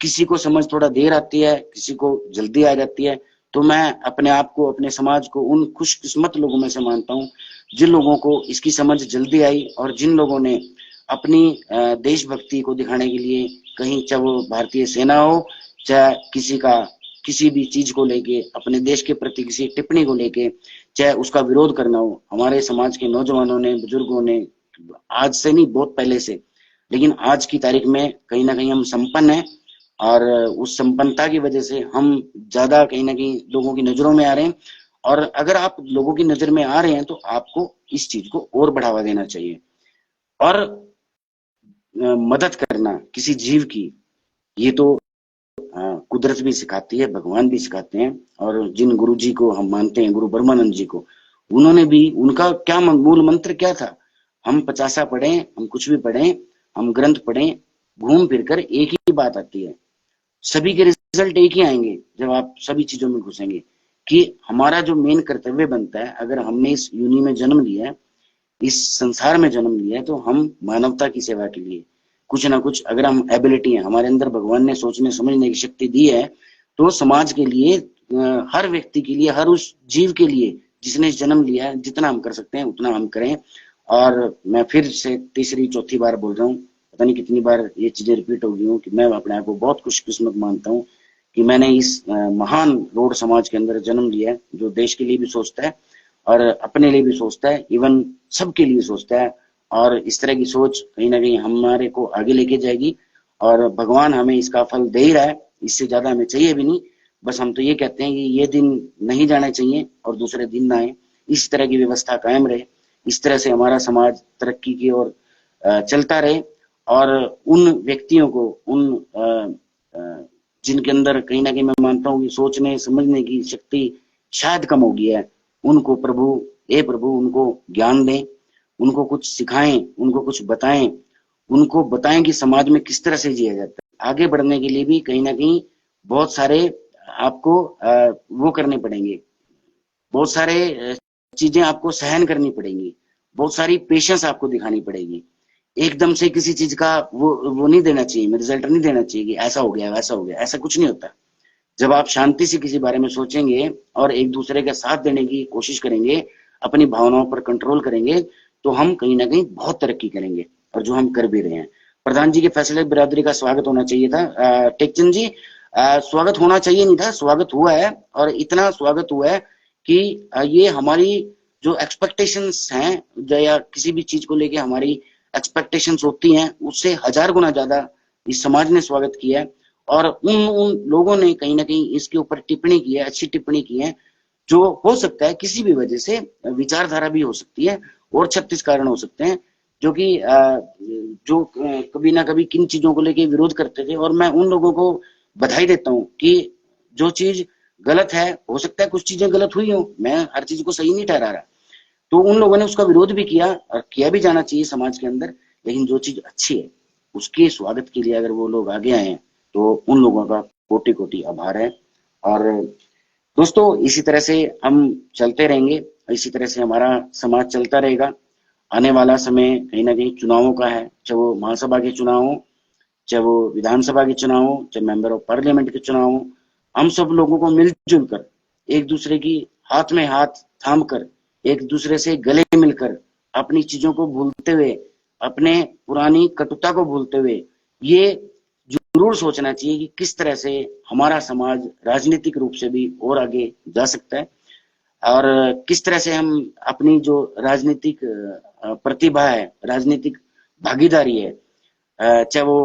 किसी को समझ थोड़ा देर आती है, किसी को जल्दी आ जाती है। तो मैं अपने आप को, अपने समाज को उन खुशकिस्मत लोगों में से मानता हूँ जिन लोगों को इसकी समझ जल्दी आई, और जिन लोगों ने अपनी देशभक्ति को दिखाने के लिए, कहीं चाहे वो भारतीय सेना हो, चाहे किसी का किसी भी चीज को लेके, अपने देश के प्रति किसी टिप्पणी को लेके, चाहे उसका विरोध करना हो, हमारे समाज के नौजवानों ने, बुजुर्गों ने, आज से नहीं बहुत पहले से, लेकिन आज की तारीख में कहीं ना कहीं हम संपन्न हैं। और उस संपन्नता की वजह से हम ज्यादा कहीं ना कहीं लोगों की नजरों में आ रहे हैं। और अगर आप लोगों की नजर में आ रहे हैं तो आपको इस चीज को और बढ़ावा देना चाहिए। और मदद करना किसी जीव की, ये तो कुदरत भी सिखाती है, भगवान भी सिखाते हैं। और जिन गुरु जी को हम मानते हैं, गुरु ब्रह्मानंद जी को, उन्होंने भी, उनका क्या मूल मंत्र क्या था? हम 50 पढ़े, हम कुछ भी पढ़े, हम ग्रंथ पढ़े, घूम फिर कर एक ही बात आती है, सभी के रिजल्ट एक ही आएंगे जब आप सभी चीजों में घुसेंगे। कि हमारा जो मेन कर्तव्य बनता है, अगर हमने इस यूनि में जन्म लिया है, इस संसार में जन्म लिया है, तो हम मानवता की सेवा के लिए कुछ ना कुछ, अगर हम एबिलिटी है हमारे अंदर, भगवान ने सोचने समझने की शक्ति दी है, तो समाज के लिए, हर व्यक्ति के लिए, हर उस जीव के लिए जिसने जन्म लिया है, जितना हम कर सकते हैं उतना हम करें। और मैं फिर से तीसरी चौथी बार बोल रहा हूँ, पता नहीं कितनी बार ये चीजें रिपीट हो गई हूँ, कि मैं अपने आप को बहुत खुशकिस्मत मानता हूँ कि मैंने इस महान रोड समाज के अंदर जन्म लिया है, जो देश के लिए भी सोचता है, और अपने लिए भी सोचता है, इवन सबके लिए सोचता है। और इस तरह की सोच कहीं ना कहीं हमारे को आगे लेके जाएगी, और भगवान हमें इसका फल दे ही रहा है। इससे ज्यादा हमें चाहिए भी नहीं। बस हम तो ये कहते हैं कि ये दिन नहीं जाने चाहिए और दूसरे दिन ना आए, इस तरह की व्यवस्था कायम रहे, इस तरह से हमारा समाज तरक्की की ओर चलता रहे। और उन व्यक्तियों को, जिनके अंदर कहीं ना कहीं मैं मानता हूँ कि सोचने समझने की शक्ति शायद कम हो गई है, उनको प्रभु, हे प्रभु, उनको ज्ञान दें, उनको कुछ सिखाएं, उनको कुछ बताएं, उनको बताएं कि समाज में किस तरह से जिया जाता है। आगे बढ़ने के लिए भी कहीं ना कहीं बहुत सारे आपको वो करने पड़ेंगे, बहुत सारे चीजें आपको सहन करनी पड़ेंगी, बहुत सारी पेशेंस आपको दिखानी पड़ेगी। एकदम से किसी चीज का वो नहीं देना चाहिए, रिजल्ट नहीं देना चाहिए कि ऐसा हो गया वैसा हो गया, ऐसा कुछ नहीं होता। जब आप शांति से किसी बारे में सोचेंगे और एक दूसरे का साथ देने की कोशिश करेंगे, अपनी भावनाओं पर कंट्रोल करेंगे, तो हम कहीं ना कहीं बहुत तरक्की करेंगे, और जो हम कर भी रहे हैं। प्रधान जी के फैसले बिरादरी का स्वागत होना चाहिए था। टेकचंद जी, स्वागत होना चाहिए नहीं था, स्वागत हुआ है, और इतना स्वागत हुआ है कि ये हमारी जो एक्सपेक्टेशंस हैं, या किसी भी चीज को लेके हमारी एक्सपेक्टेशंस होती हैं, उससे 1000 गुना ज्यादा इस समाज ने स्वागत किया है। और उन उन लोगों ने कहीं ना कहीं इसके ऊपर टिप्पणी की है, अच्छी टिप्पणी की है, जो हो सकता है किसी भी वजह से विचारधारा भी हो सकती है, और 36 कारण हो सकते हैं जो कि जो कभी ना कभी किन चीजों को लेके विरोध करते थे। और मैं उन लोगों को बधाई देता हूँ कि जो चीज गलत है, हो सकता है कुछ चीजें गलत हुई हो, मैं हर चीज को सही नहीं ठहरा रहा, तो उन लोगों ने उसका विरोध भी किया, और किया भी जाना चाहिए समाज के अंदर। लेकिन जो चीज अच्छी है उसके स्वागत के लिए अगर वो लोग आगे आए हैं, तो उन लोगों का कोटि कोटि आभार है। और दोस्तों, इसी तरह से हम चलते रहेंगे, इसी तरह से हमारा समाज चलता रहेगा। आने वाला समय कहीं ना कहीं चुनावों का है, चाहे वो महासभा के चुनाव हो, चाहे वो विधानसभा के चुनाव हो, चाहे मेंबर ऑफ पार्लियामेंट के चुनाव हो। हम सब लोगों को मिलजुल कर, एक दूसरे की हाथ में हाथ थाम कर, एक दूसरे से गले मिलकर, अपनी चीजों को भूलते हुए, अपने पुरानी कटुता को भूलते हुए, ये जरूर सोचना चाहिए कि किस तरह से हमारा समाज राजनीतिक रूप से भी और आगे जा सकता है, और किस तरह से हम अपनी जो राजनीतिक प्रतिभा है, राजनीतिक भागीदारी है, चाहे वो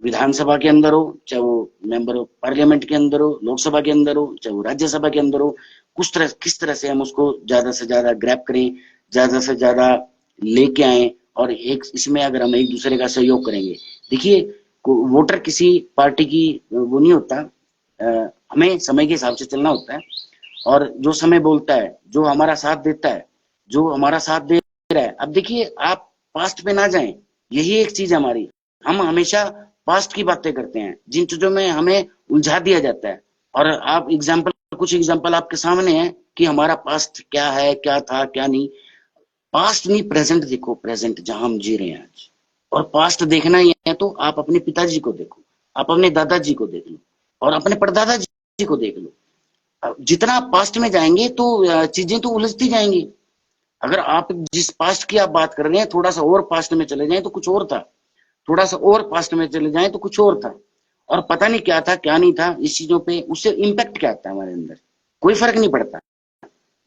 विधानसभा के अंदर हो, चाहे वो मेंबर ऑफ पार्लियामेंट के अंदर हो, लोकसभा के अंदर हो, चाहे वो राज्यसभा के अंदर हो, किस तरह से हम उसको ज्यादा से ज्यादा ग्रैब करें, ज्यादा से ज्यादा लेके आए, और एक इसमें अगर हम एक दूसरे का सहयोग करेंगे। देखिए, वोटर किसी पार्टी की वो नहीं होता, हमें समय के हिसाब से चलना होता है, और जो समय बोलता है, जो हमारा साथ देता है, जो हमारा साथ दे रहा है। अब देखिए, आप पास्ट पे ना जाएं, यही एक चीज हमारी, हम हमेशा पास्ट की बातें करते हैं, जिन चीजों में हमें उलझा दिया जाता है। और आप कुछ एग्जाम्पल आपके सामने है कि हमारा पास्ट क्या है, क्या था, क्या नहीं। पास्ट नहीं, प्रेजेंट देखो, प्रेजेंट जहां हम जी रहे हैं आज। और पास्ट देखना ही है तो आप अपने पिताजी को देखो, आप अपने दादाजी को देख लो, और अपने परदादा जी को देख लो। जितना पास्ट में जाएंगे तो चीजें तो उलझती जाएंगी। अगर आप जिस पास्ट की आप बात कर रहे हैं, थोड़ा सा और पास्ट में चले जाएं तो कुछ और था, थोड़ा सा और पास्ट में चले जाएं तो कुछ और था, और पता नहीं क्या था क्या नहीं था। इस चीजों पे उससे इम्पैक्ट क्या आता है हमारे अंदर, कोई फर्क नहीं पड़ता।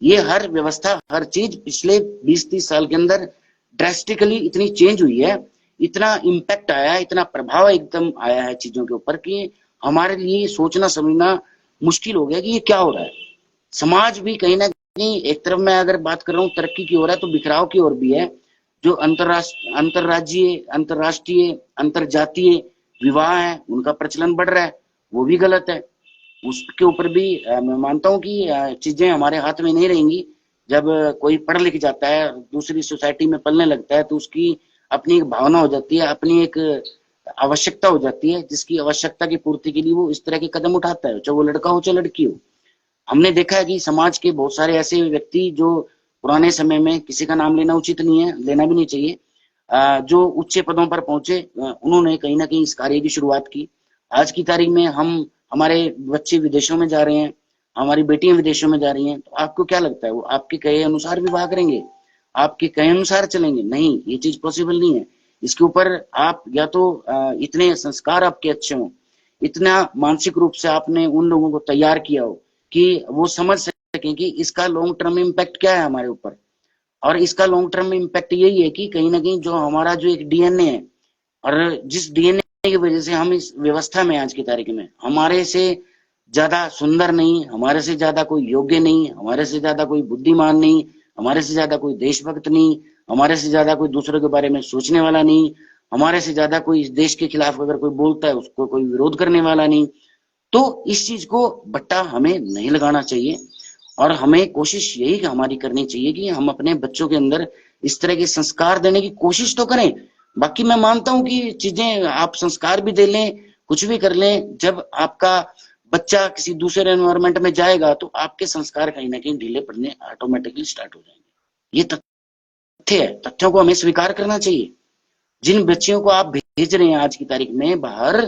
ये हर व्यवस्था, हर चीज पिछले 20-30 साल के अंदर ड्रेस्टिकली इतनी चेंज हुई है, इतना इम्पैक्ट आया है, इतना प्रभाव एकदम आया है चीजों के ऊपर, कि हमारे लिए सोचना समझना मुश्किल हो गया कि ये क्या हो रहा है। समाज भी कहीं ना कहीं, एक तरफ मैं अगर बात कर रहा हूँ तरक्की की ओर है, तो बिखराव की ओर भी है। जो अंतरराज्यीय, अंतरराष्ट्रीय, अंतरजातीय विवाह है, उनका प्रचलन बढ़ रहा है, वो भी गलत है। उसके ऊपर भी मैं मानता हूँ कि चीजें हमारे हाथ में नहीं रहेंगी। जब कोई पढ़ लिख जाता है, दूसरी सोसाइटी में पलने लगता है, तो उसकी अपनी एक भावना हो जाती है, अपनी एक आवश्यकता हो जाती है, जिसकी आवश्यकता की पूर्ति के लिए वो इस तरह के कदम उठाता है, चाहे वो लड़का हो चाहे लड़की हो। हमने देखा है कि समाज के बहुत सारे ऐसे व्यक्ति जो पुराने समय में, किसी का नाम लेना उचित नहीं है, लेना भी नहीं चाहिए, जो उच्च पदों पर पहुंचे, उन्होंने कहीं ना कहीं इस कार्य की शुरुआत की। आज की तारीख में हमारे बच्चे विदेशों में जा रहे हैं, हमारी बेटियां विदेशों में जा रही हैं, तो आपको क्या लगता है वो आपके कहे अनुसार विवाह करेंगे, आपके कहे अनुसार चलेंगे? नहीं, ये चीज पॉसिबल नहीं है। इसके ऊपर आप या तो इतने संस्कार आपके अच्छे हों, इतना मानसिक रूप से आपने उन लोगों को तैयार किया हो कि वो समझ सकें कि इसका लॉन्ग टर्म इम्पैक्ट क्या है हमारे ऊपर। और इसका लॉन्ग टर्म इम्पैक्ट यही है कि कहीं ना कहीं जो हमारा जो एक डीएनए है, और जिस डीएनए की वजह से हम इस व्यवस्था में आज की तारीख में, हमारे से ज्यादा सुंदर नहीं, हमारे से ज्यादा कोई योग्य नहीं, हमारे से ज्यादा कोई बुद्धिमान नहीं, हमारे से ज्यादा कोई देशभक्त नहीं, हमारे से ज्यादा कोई दूसरों के बारे में सोचने वाला नहीं, हमारे से ज्यादा कोई इस देश के खिलाफ अगर कोई बोलता है उसको कोई विरोध करने वाला नहीं। तो इस चीज को बट्टा हमें नहीं लगाना चाहिए, और हमें कोशिश यही हमारी करनी चाहिए कि हम अपने बच्चों के अंदर इस तरह के संस्कार देने की कोशिश तो करें। बाकी मैं मानता हूं कि चीजें आप संस्कार भी दे लें, कुछ भी कर लें, जब आपका बच्चा किसी दूसरे एनवायरमेंट में जाएगा तो आपके संस्कार कहीं ना कहीं ढीले पड़ने ऑटोमेटिकली स्टार्ट हो जाएंगे। ये तथ्य है, तथ्यों को हमें स्वीकार करना चाहिए। जिन बच्चियों को आप भेज रहे हैं आज की तारीख में बाहर,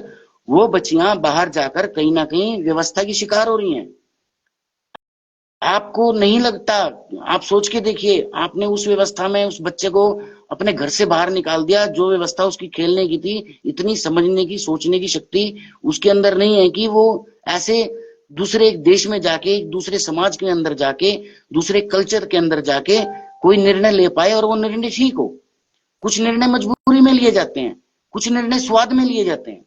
वो बच्चियां बाहर जाकर कहीं ना कहीं व्यवस्था की शिकार हो रही हैं। आपको नहीं लगता? आप सोच के देखिए, आपने उस व्यवस्था में उस बच्चे को अपने घर से बाहर निकाल दिया। जो व्यवस्था उसकी खेलने की थी, इतनी समझने की, सोचने की शक्ति उसके अंदर नहीं है कि वो ऐसे दूसरे एक देश में जाके, दूसरे समाज के अंदर जाके, दूसरे कल्चर के अंदर जाके कोई निर्णय ले पाए और वो निर्णय ठीक हो। कुछ निर्णय मजबूरी में लिए जाते हैं, कुछ निर्णय स्वाद में लिए जाते हैं।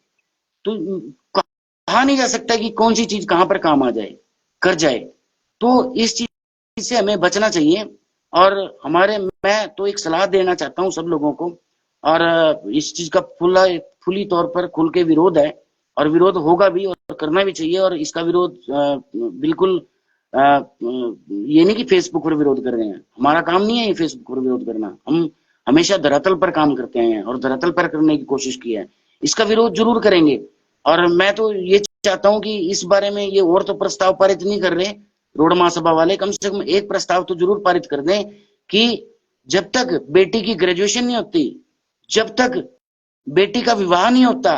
तो कहा नहीं जा सकता कि कौन सी चीज कहां पर काम आ जाए, कर जाए। तो इस चीज से हमें बचना चाहिए। और मैं तो एक सलाह देना चाहता हूं सब लोगों को, और इस चीज का खुली तौर पर खुल के विरोध है, और विरोध होगा भी और करना भी चाहिए। और इसका विरोध बिल्कुल ये नहीं कि फेसबुक पर विरोध कर रहे हैं, हमारा काम नहीं है ये फेसबुक पर विरोध करना। हम हमेशा धरातल पर काम करते हैं और धरातल पर करने की कोशिश की है। इसका विरोध जरूर करेंगे। और मैं तो ये चाहता हूं कि इस बारे में ये और तो प्रस्ताव पारित नहीं कर रहे रोड महासभा वाले, कम से कम एक प्रस्ताव तो जरूर पारित कर दें कि जब तक बेटी की ग्रेजुएशन नहीं होती, जब तक बेटी का विवाह नहीं होता,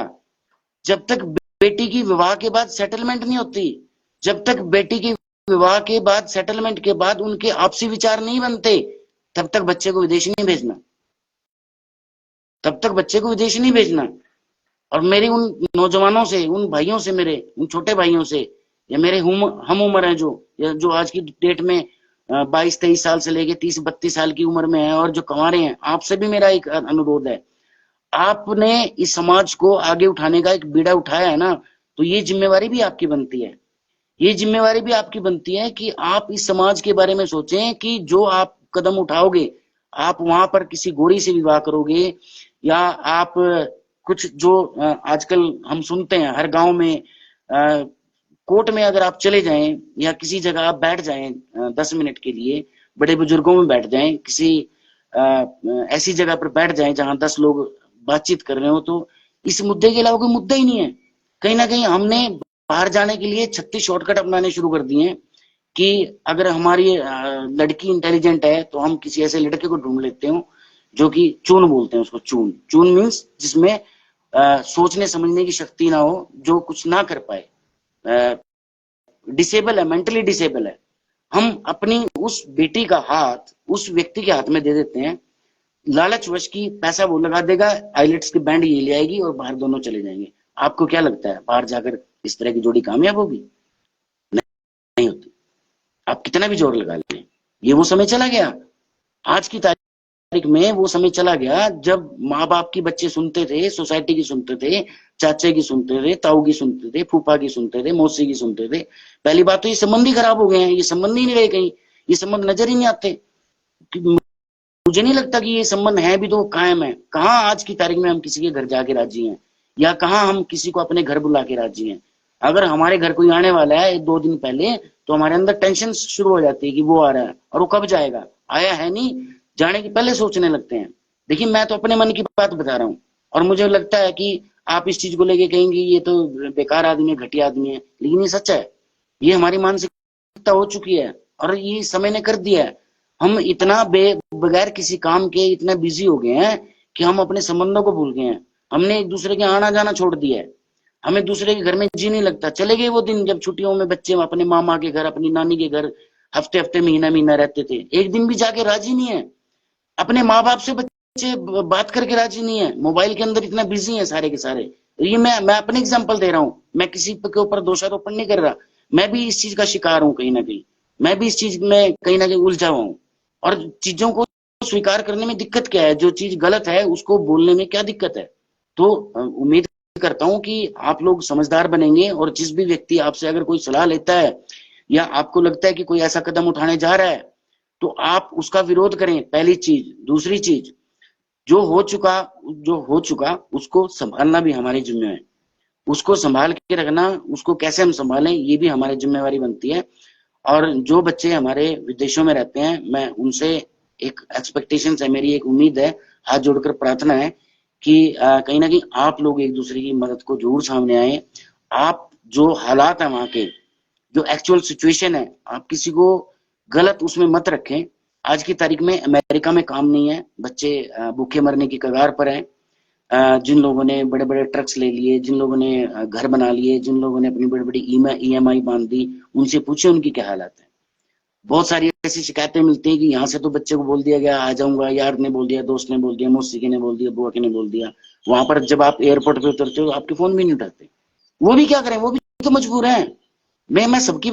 जब तक बेटी की विवाह के बाद सेटलमेंट नहीं होती, जब तक बेटी की विवाह के बाद सेटलमेंट के बाद उनके आपसी विचार नहीं बनते, तब तक बच्चे को विदेश नहीं भेजना, तब तक बच्चे को विदेश नहीं भेजना। और मेरी उन नौजवानों से, उन भाइयों से, मेरे उन छोटे भाइयों से, या मेरे हम उम्र है जो आज की डेट में 22-23 साल से लेके 30-32 साल की उम्र में है और जो कमा रहे हैं, आपसे भी मेरा एक अनुरोध है। आपने इस समाज को आगे उठाने का एक बीड़ा उठाया है ना, तो ये जिम्मेवारी भी आपकी बनती है। ये जिम्मेवारी भी आपकी बनती है कि आप इस समाज के बारे में सोचें कि जो आप कदम उठाओगे, आप वहां पर किसी गोरी से विवाह करोगे, या आप कुछ जो आजकल हम सुनते हैं हर गांव में, कोर्ट में अगर आप चले जाएं या किसी जगह आप बैठ जाएं 10 मिनट के लिए, बड़े बुजुर्गों में बैठ जाएं, किसी ऐसी जगह पर बैठ जाएं जहां 10 लोग बातचीत कर रहे हो, तो इस मुद्दे के अलावा कोई मुद्दा ही नहीं है। कहीं ना कहीं हमने बाहर जाने के लिए 36 शॉर्टकट अपनाने शुरू कर दिए हैं कि अगर हमारी लड़की इंटेलिजेंट है तो हम किसी ऐसे लड़के को ढूंढ लेते हो जो कि चून बोलते हैं उसको। चून चून मीन्स जिसमें सोचने समझने की शक्ति ना हो, जो कुछ ना कर पाए, डिसेबल है, मेंटली डिसेबल है। हम अपनी उस बेटी का हाथ उस व्यक्ति के हाथ में दे देते हैं, लालचवश की पैसा वो लगा देगा, आईलेट्स की बैंड ये ले आएगी और बाहर दोनों चले जाएंगे। आपको क्या लगता है बाहर जाकर इस तरह की जोड़ी कामयाब होगी? नहीं होती। आप कितना भी जोर लगा लें, ये वो समय चला गया। आज की तारीख में वो समय चला गया जब माँ बाप की बच्चे सुनते थे, सोसाइटी की सुनते थे, चाचे की सुनते थे, ताऊ की सुनते थे, फूफा की सुनते थे, मौसी की सुनते थे। पहली बात तो ये संबंध ही खराब हो गए हैं, ये संबंध ही नहीं रहे कहीं, ये संबंध नजर ही नहीं आते। मुझे नहीं लगता कि ये संबंध है भी तो कायम है। कहाँ आज की तारीख में हम किसी के घर जाके राजी हैं, या कहाँ हम किसी को अपने घर बुला के राजी हैं। अगर हमारे घर कोई आने वाला है 2 दिन पहले, तो हमारे अंदर टेंशन शुरू हो जाती है कि वो आ रहा है और वो कब जाएगा, आया है नहीं, जाने की पहले सोचने लगते हैं। देखिए, मैं तो अपने मन की बात बता रहा हूँ, और मुझे लगता है कि आप इस चीज को लेके कहेंगे ये तो बेकार आदमी है, घटिया आदमी है, लेकिन ये सच है। ये हमारी मानसिकता हो चुकी है और ये समय ने कर दिया है। हम इतना बगैर किसी काम के इतना बिजी हो गए हैं कि हम अपने संबंधों को भूल गए हैं। हमने एक दूसरे के आना जाना छोड़ दिया है, हमें दूसरे के घर में जी नहीं लगता। चले गए वो दिन जब छुट्टियों में बच्चे अपने मामा के घर, अपनी नानी के घर हफ्ते हफ्ते, महीना महीना रहते थे। एक दिन भी जाके राजी नहीं है, अपने माँ बाप से बच्चे बात करके राजी नहीं है, मोबाइल के अंदर इतना बिजी है सारे के सारे। ये मैं अपने एग्जाम्पल दे रहा हूँ, मैं किसी के ऊपर दोषारोपण नहीं कर रहा। मैं भी इस चीज का शिकार हूँ, कहीं ना कहीं मैं भी इस चीज में कहीं ना कहीं उलझा हुआ हूँ। और चीजों को स्वीकार करने में दिक्कत क्या है? जो चीज गलत है उसको बोलने में क्या दिक्कत है? तो उम्मीद करता हूं कि आप लोग समझदार बनेंगे, और जिस भी व्यक्ति आपसे अगर कोई सलाह लेता है या आपको लगता है कि कोई ऐसा कदम उठाने जा रहा है, तो आप उसका विरोध करें, पहली चीज। दूसरी चीज, जो हो चुका उसको संभालना भी हमारी जिम्मेवारी है। उसको संभाल के रखना, उसको कैसे हम संभालें, ये भी हमारी जिम्मेवारी बनती है। और जो बच्चे हमारे विदेशों में रहते हैं, मैं उनसे एक एक्सपेक्टेशन है, मेरी एक उम्मीद है, हाथ जोड़कर प्रार्थना है कि कहीं ना कहीं आप लोग एक दूसरे की मदद को जरूर सामने आए। आप जो हालात है वहां के, जो एक्चुअल सिचुएशन है, आप किसी को गलत उसमें मत रखें। आज की तारीख में अमेरिका में काम नहीं है, बच्चे भूखे मरने की कगार पर हैं। जिन लोगों ने बड़े बड़े ट्रक्स ले लिए, जिन लोगों ने घर बना लिए, जिन लोगों ने अपनी बड़ी बड़ी EMI बांध दी, उनसे पूछे उनकी क्या हालत है। बहुत सारी ऐसी शिकायतें मिलती हैं कि यहाँ से तो बच्चे को बोल दिया गया आ जाऊंगा, यार ने बोल दिया, दोस्त ने बोल दिया, मौसी ने बोल दिया, बुआ ने बोल दिया। वहां पर जब आप एयरपोर्ट पे उतरते हो आपके फोन भी नहीं उठाते। वो भी क्या करें, वो भी तो मजबूर है। मैं सबकी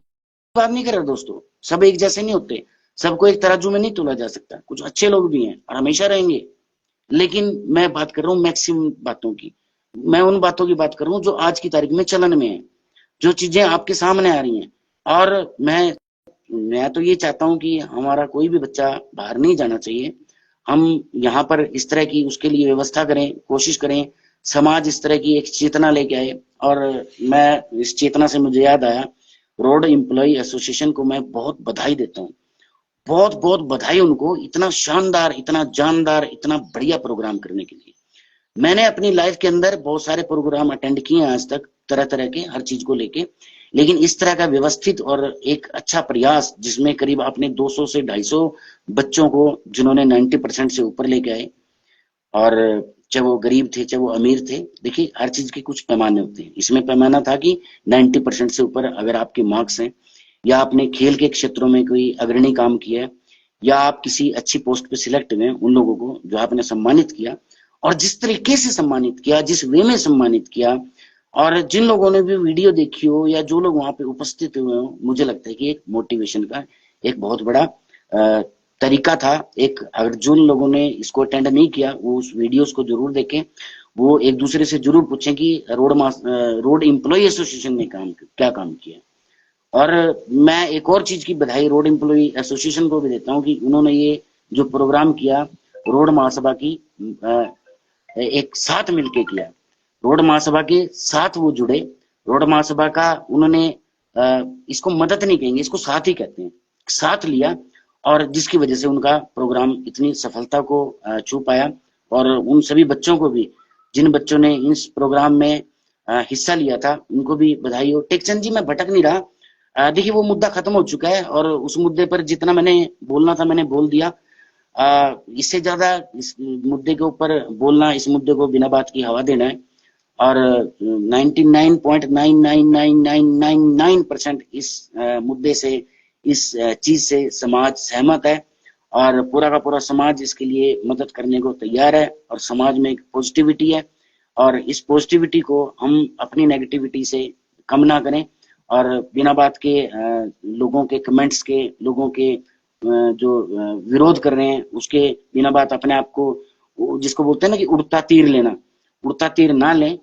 बात नहीं कर रहा दोस्तों, सब एक जैसे नहीं होते, सबको एक तराजू में नहीं तोला जा सकता। कुछ अच्छे लोग भी हैं और हमेशा रहेंगे, लेकिन मैं बात कर रहा हूँ मैक्सिमम बातों की। मैं उन बातों की बात कर रहा हूँ जो आज की तारीख में चलन में है, जो चीजें आपके सामने आ रही हैं। और मैं तो ये चाहता हूँ कि हमारा कोई भी बच्चा बाहर नहीं जाना चाहिए। हम यहाँ पर इस तरह की उसके लिए व्यवस्था करें, कोशिश करें, समाज इस तरह की एक चेतना लेके आए। और मैं इस चेतना से मुझे याद आया, रोड एम्प्लॉय एसोसिएशन को मैं बहुत बधाई देता हूँ, बहुत बहुत बधाई उनको, इतना शानदार, इतना जानदार, इतना बढ़िया प्रोग्राम करने के लिए। मैंने अपनी लाइफ के अंदर बहुत सारे प्रोग्राम अटेंड किए हैं आज तक, तरह तरह के, हर चीज को लेके, लेकिन इस तरह का व्यवस्थित और एक अच्छा प्रयास जिसमें करीब आपने 200 से 250 बच्चों को, जिन्होंने 90% से ऊपर लेके आए, और चाहे वो गरीब थे चाहे वो अमीर थे, देखिए हर चीज के कुछ पैमाने होते हैं। इसमें पैमाना था कि 90% से ऊपर अगर आपके मार्क्स हैं, या आपने खेल के क्षेत्रों में कोई अग्रणी काम किया है, या आप किसी अच्छी पोस्ट पे सिलेक्ट हुए, उन लोगों को जो आपने सम्मानित किया, और जिस तरीके से सम्मानित किया, जिस वे में सम्मानित किया, और जिन लोगों ने भी वीडियो देखी हो या जो लोग वहां पे उपस्थित हुए हो, मुझे लगता है कि एक मोटिवेशन का एक बहुत बड़ा तरीका था। एक, अगर जिन लोगों ने इसको अटेंड नहीं किया वो उस वीडियोस को जरूर देखें, वो एक दूसरे से जरूर पूछें कि रोड एम्प्लॉय एसोसिएशन ने क्या काम किया। और मैं एक और चीज की बधाई रोड एम्प्लॉय एसोसिएशन को भी देता हूँ कि उन्होंने ये जो प्रोग्राम किया रोड महासभा की, एक साथ मिलके किया, रोड महासभा के साथ वो जुड़े, रोड महासभा का उन्होंने इसको मदद नहीं कहेंगे, इसको साथ ही कहते हैं, साथ लिया, और जिसकी वजह से उनका प्रोग्राम इतनी सफलता को छू पाया। और उन सभी बच्चों को भी, जिन बच्चों ने इस प्रोग्राम में हिस्सा लिया था, उनको भी बधाई हो। टेकचंद जी, मैं भटक नहीं रहा, देखिए वो मुद्दा खत्म हो चुका है, और उस मुद्दे पर जितना मैंने बोलना था मैंने बोल दिया। इससे ज्यादा इस मुद्दे के ऊपर बोलना, इस मुद्दे को बिना बात की हवा देना है। और 99.99999% इस मुद्दे से, इस चीज से समाज सहमत है, और पूरा का पूरा समाज इसके लिए मदद करने को तैयार है, और समाज में एक पॉजिटिविटी है, और इस पॉजिटिविटी को हम अपनी नेगेटिविटी से कम ना करें, और बिना बात के लोगों के कमेंट्स के, लोगों के जो विरोध कर रहे हैं उसके, बिना बात अपने आप को, जिसको बोलते हैं ना कि उड़ता तीर लेना, उड़ता तीर ना लें,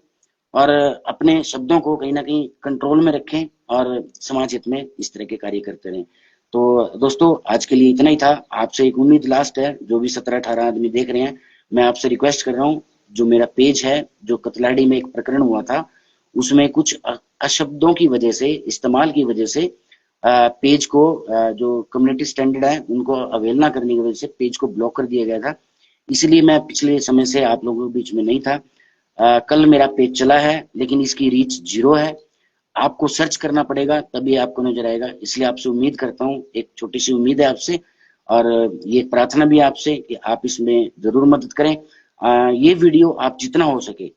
और अपने शब्दों को कहीं ना कहीं कंट्रोल में रखें, और समाज हित में इस तरह के कार्य करते रहें। तो दोस्तों, आज के लिए इतना ही था। आपसे एक उम्मीद लास्ट है, जो भी 17-18 आदमी देख रहे हैं, मैं आपसे रिक्वेस्ट कर रहा हूँ, जो मेरा पेज है, जो कतलाड़ी में एक प्रकरण हुआ था, उसमें कुछ अशब्दों की वजह से, इस्तेमाल की वजह से, पेज को, जो कम्युनिटी स्टैंडर्ड है उनको अवेलना करने की वजह से पेज को ब्लॉक कर दिया गया था। इसलिए मैं पिछले समय से आप लोगों के बीच में नहीं था। कल मेरा पेज चला है, लेकिन इसकी रीच 0 है। आपको सर्च करना पड़ेगा, तभी आपको नजर आएगा। इसलिए आपसे उम्मीद करता हूँ, एक छोटी सी उम्मीद है आपसे, और ये प्रार्थना भी आपसे कि आप इसमें जरूर मदद करें। ये वीडियो आप जितना हो सके,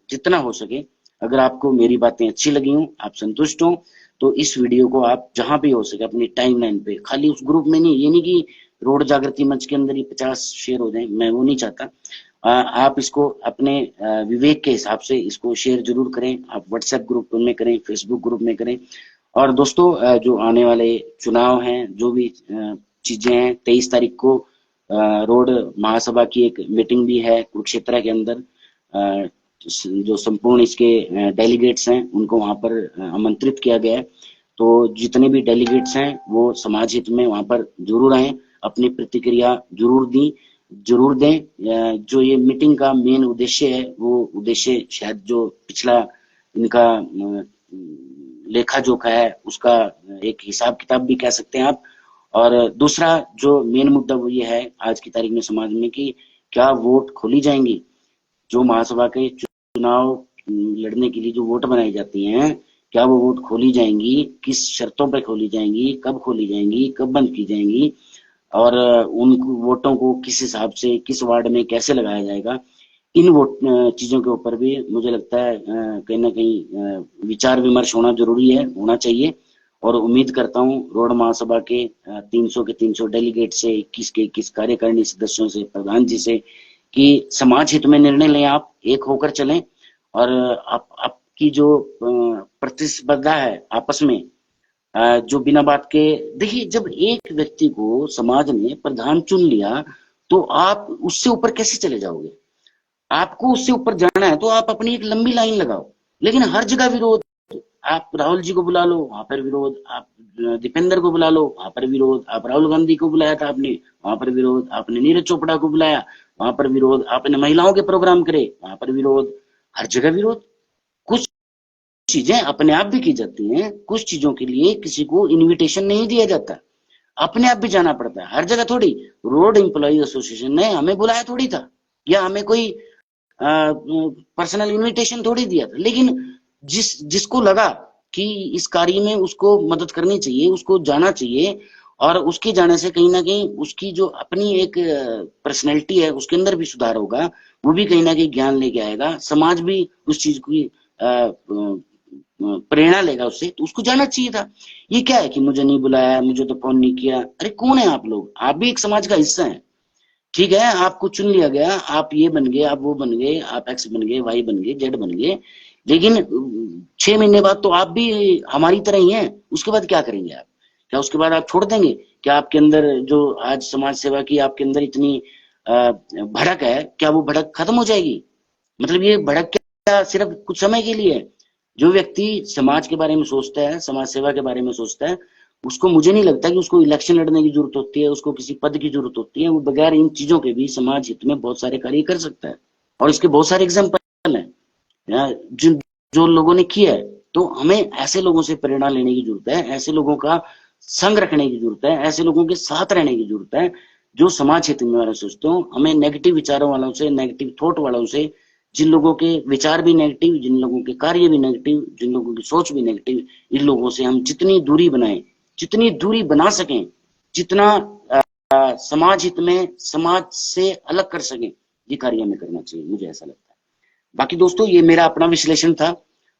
अगर आपको मेरी बातें अच्छी लगी हूँ, आप संतुष्ट हो, तो इस वीडियो को आप जहां भी हो सके अपनी टाइमलाइन पे, खाली उस ग्रुप में नहीं, ये नहीं कि रोड जागृति मंच के अंदर ही 50 शेयर हो जाए, मैं वो नहीं चाहता। आप इसको अपने विवेक के हिसाब से इसको शेयर जरूर करें। आप व्हाट्सएप ग्रुप में करें, फेसबुक ग्रुप में करें। और दोस्तों, जो आने वाले चुनाव हैं, जो भी चीजें हैं, 23 तारीख को रोड महासभा की एक मीटिंग भी है कुरुक्षेत्र के अंदर। जो संपूर्ण इसके डेलीगेट्स हैं उनको वहां पर आमंत्रित किया गया है। तो जितने भी डेलीगेट्स हैं वो समाज हित में वहां पर जरूर आए, अपनी प्रतिक्रिया जरूर दें। जो ये मीटिंग का मेन उद्देश्य है, वो उद्देश्य शायद जो पिछला इनका लेखा जोखा है उसका एक हिसाब किताब भी कह सकते हैं आप। और दूसरा जो मेन मुद्दा वो ये है आज की तारीख में समाज में, कि क्या वोट खोली जाएंगी। जो महासभा के चुनाव लड़ने के लिए जो वोट बनाई जाती हैं, क्या वो वोट खोली जाएंगी, किस शर्तों पर खोली जाएंगी, कब खोली जाएंगी, कब बंद की जाएंगी, और उन वोटों को किस हिसाब से किस वार्ड में कैसे लगाया जाएगा। इन वोट चीजों के ऊपर भी मुझे लगता है कहीं ना कहीं विचार विमर्श होना जरूरी है, होना चाहिए। और उम्मीद करता हूं रोड महासभा के 300 के 300 डेलीगेट से, 21 के 21 कार्यकारिणी सदस्यों से, प्रधान जी से, कि समाज हित में निर्णय लें, आप एक होकर चलें और आपकी जो प्रतिस्पर्धा है आपस में, जो बिना बात के, देखिए जब एक व्यक्ति को समाज ने प्रधान चुन लिया तो आप उससे ऊपर कैसे चले जाओगे? आपको उससे ऊपर जाना है तो आप अपनी एक लंबी लाइन लगाओ, लेकिन हर जगह विरोध। आप राहुल जी को बुला लो, वहां पर विरोध। आप दीपेंद्र को बुला लो, वहां पर विरोध। आप राहुल गांधी को बुलाया था आपने, वहां पर विरोध। आपने नीरज चोपड़ा को बुलाया, वहां पर विरोध। आपने महिलाओं के प्रोग्राम करे, वहां पर विरोध। हर जगह विरोध। कुछ चीजें अपने आप भी की जाती हैं, कुछ चीजों के लिए किसी को इन्विटेशन नहीं दिया जाता, अपने आप भी जाना पड़ता है। हर जगह थोड़ी। रोड एम्प्लॉय एसोसिएशन ने हमें बुलाया थोड़ी था, या हमें कोई पर्सनल इनविटेशन थोड़ी दिया था, लेकिन जिसको लगा कि इस कार्य में उसको मदद करनी चाहिए, उसको जाना चाहिए, और उसके जाने से कहीं ना कहीं उसकी जो अपनी एक पर्सनैलिटी है उसके अंदर भी सुधार होगा, वो भी कहीं ना कहीं ज्ञान लेके आएगा, समाज भी उस चीज की प्रेरणा लेगा उससे, तो उसको जाना चाहिए था। ये क्या है कि मुझे नहीं बुलाया, मुझे तो फोन नहीं किया। अरे कौन है आप लोग? आप भी एक समाज का हिस्सा है। ठीक है, आपको चुन लिया गया, आप ये बन गए, आप वो बन गए, आप एक्स बन गए, वाई बन गए, जेड बन गए, लेकिन 6 महीने बाद तो आप भी हमारी तरह ही हैं। उसके बाद क्या करेंगे आप? क्या उसके बाद आप छोड़ देंगे? क्या आपके अंदर जो आज समाज सेवा की आपके अंदर इतनी भड़क है, क्या वो भड़क खत्म हो जाएगी? मतलब ये भड़क क्या सिर्फ कुछ समय के लिए है? जो व्यक्ति समाज के बारे में सोचता है, समाज सेवा के बारे में सोचता है, उसको, मुझे नहीं लगता कि उसको इलेक्शन लड़ने की जरूरत होती है, उसको किसी पद की जरूरत होती है। वो बगैर इन चीजों के भी समाज हित में बहुत सारे कार्य कर सकता है, और इसके बहुत सारे एग्जाम्पल हैं जो जो लोगों ने किया है। तो हमें ऐसे लोगों से प्रेरणा लेने की जरूरत है, ऐसे लोगों का संग रखने की जरूरत है, ऐसे लोगों के साथ रहने की जरूरत है जो समाज हित में वाले सोचते हो। हमें नेगेटिव विचारों वालों से, नेगेटिव थॉट वालों से, जिन लोगों के विचार भी नेगेटिव, जिन लोगों के कार्य भी नेगेटिव, जिन लोगों की सोच भी नेगेटिव, इन लोगों से हम जितनी दूरी बनाएं, जितनी दूरी बना सकें, जितना समाज हित में, समाज से अलग कर सकें, ये कार्य हमें करना चाहिए, मुझे ऐसा लगता है। बाकी दोस्तों, ये मेरा अपना विश्लेषण था,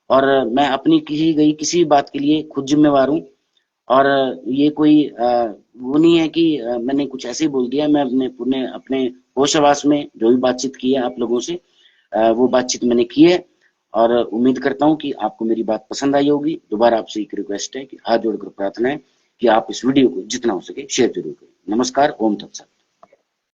और मैं अपनी की गई किसी भी बात के लिए खुद जिम्मेवार हूँ। और ये कोई वो नहीं है कि मैंने कुछ ऐसे ही बोल दिया। मैं अपने होश-हवास में जो भी बातचीत की है आप लोगों से, वो बातचीत मैंने की है, और उम्मीद करता हूँ कि आपको मेरी बात पसंद आई होगी। दोबारा आपसे एक रिक्वेस्ट है कि हाथ जोड़कर प्रार्थना है कि आप इस वीडियो को जितना हो सके शेयर जरूर करें। नमस्कार, ओम तत्सत।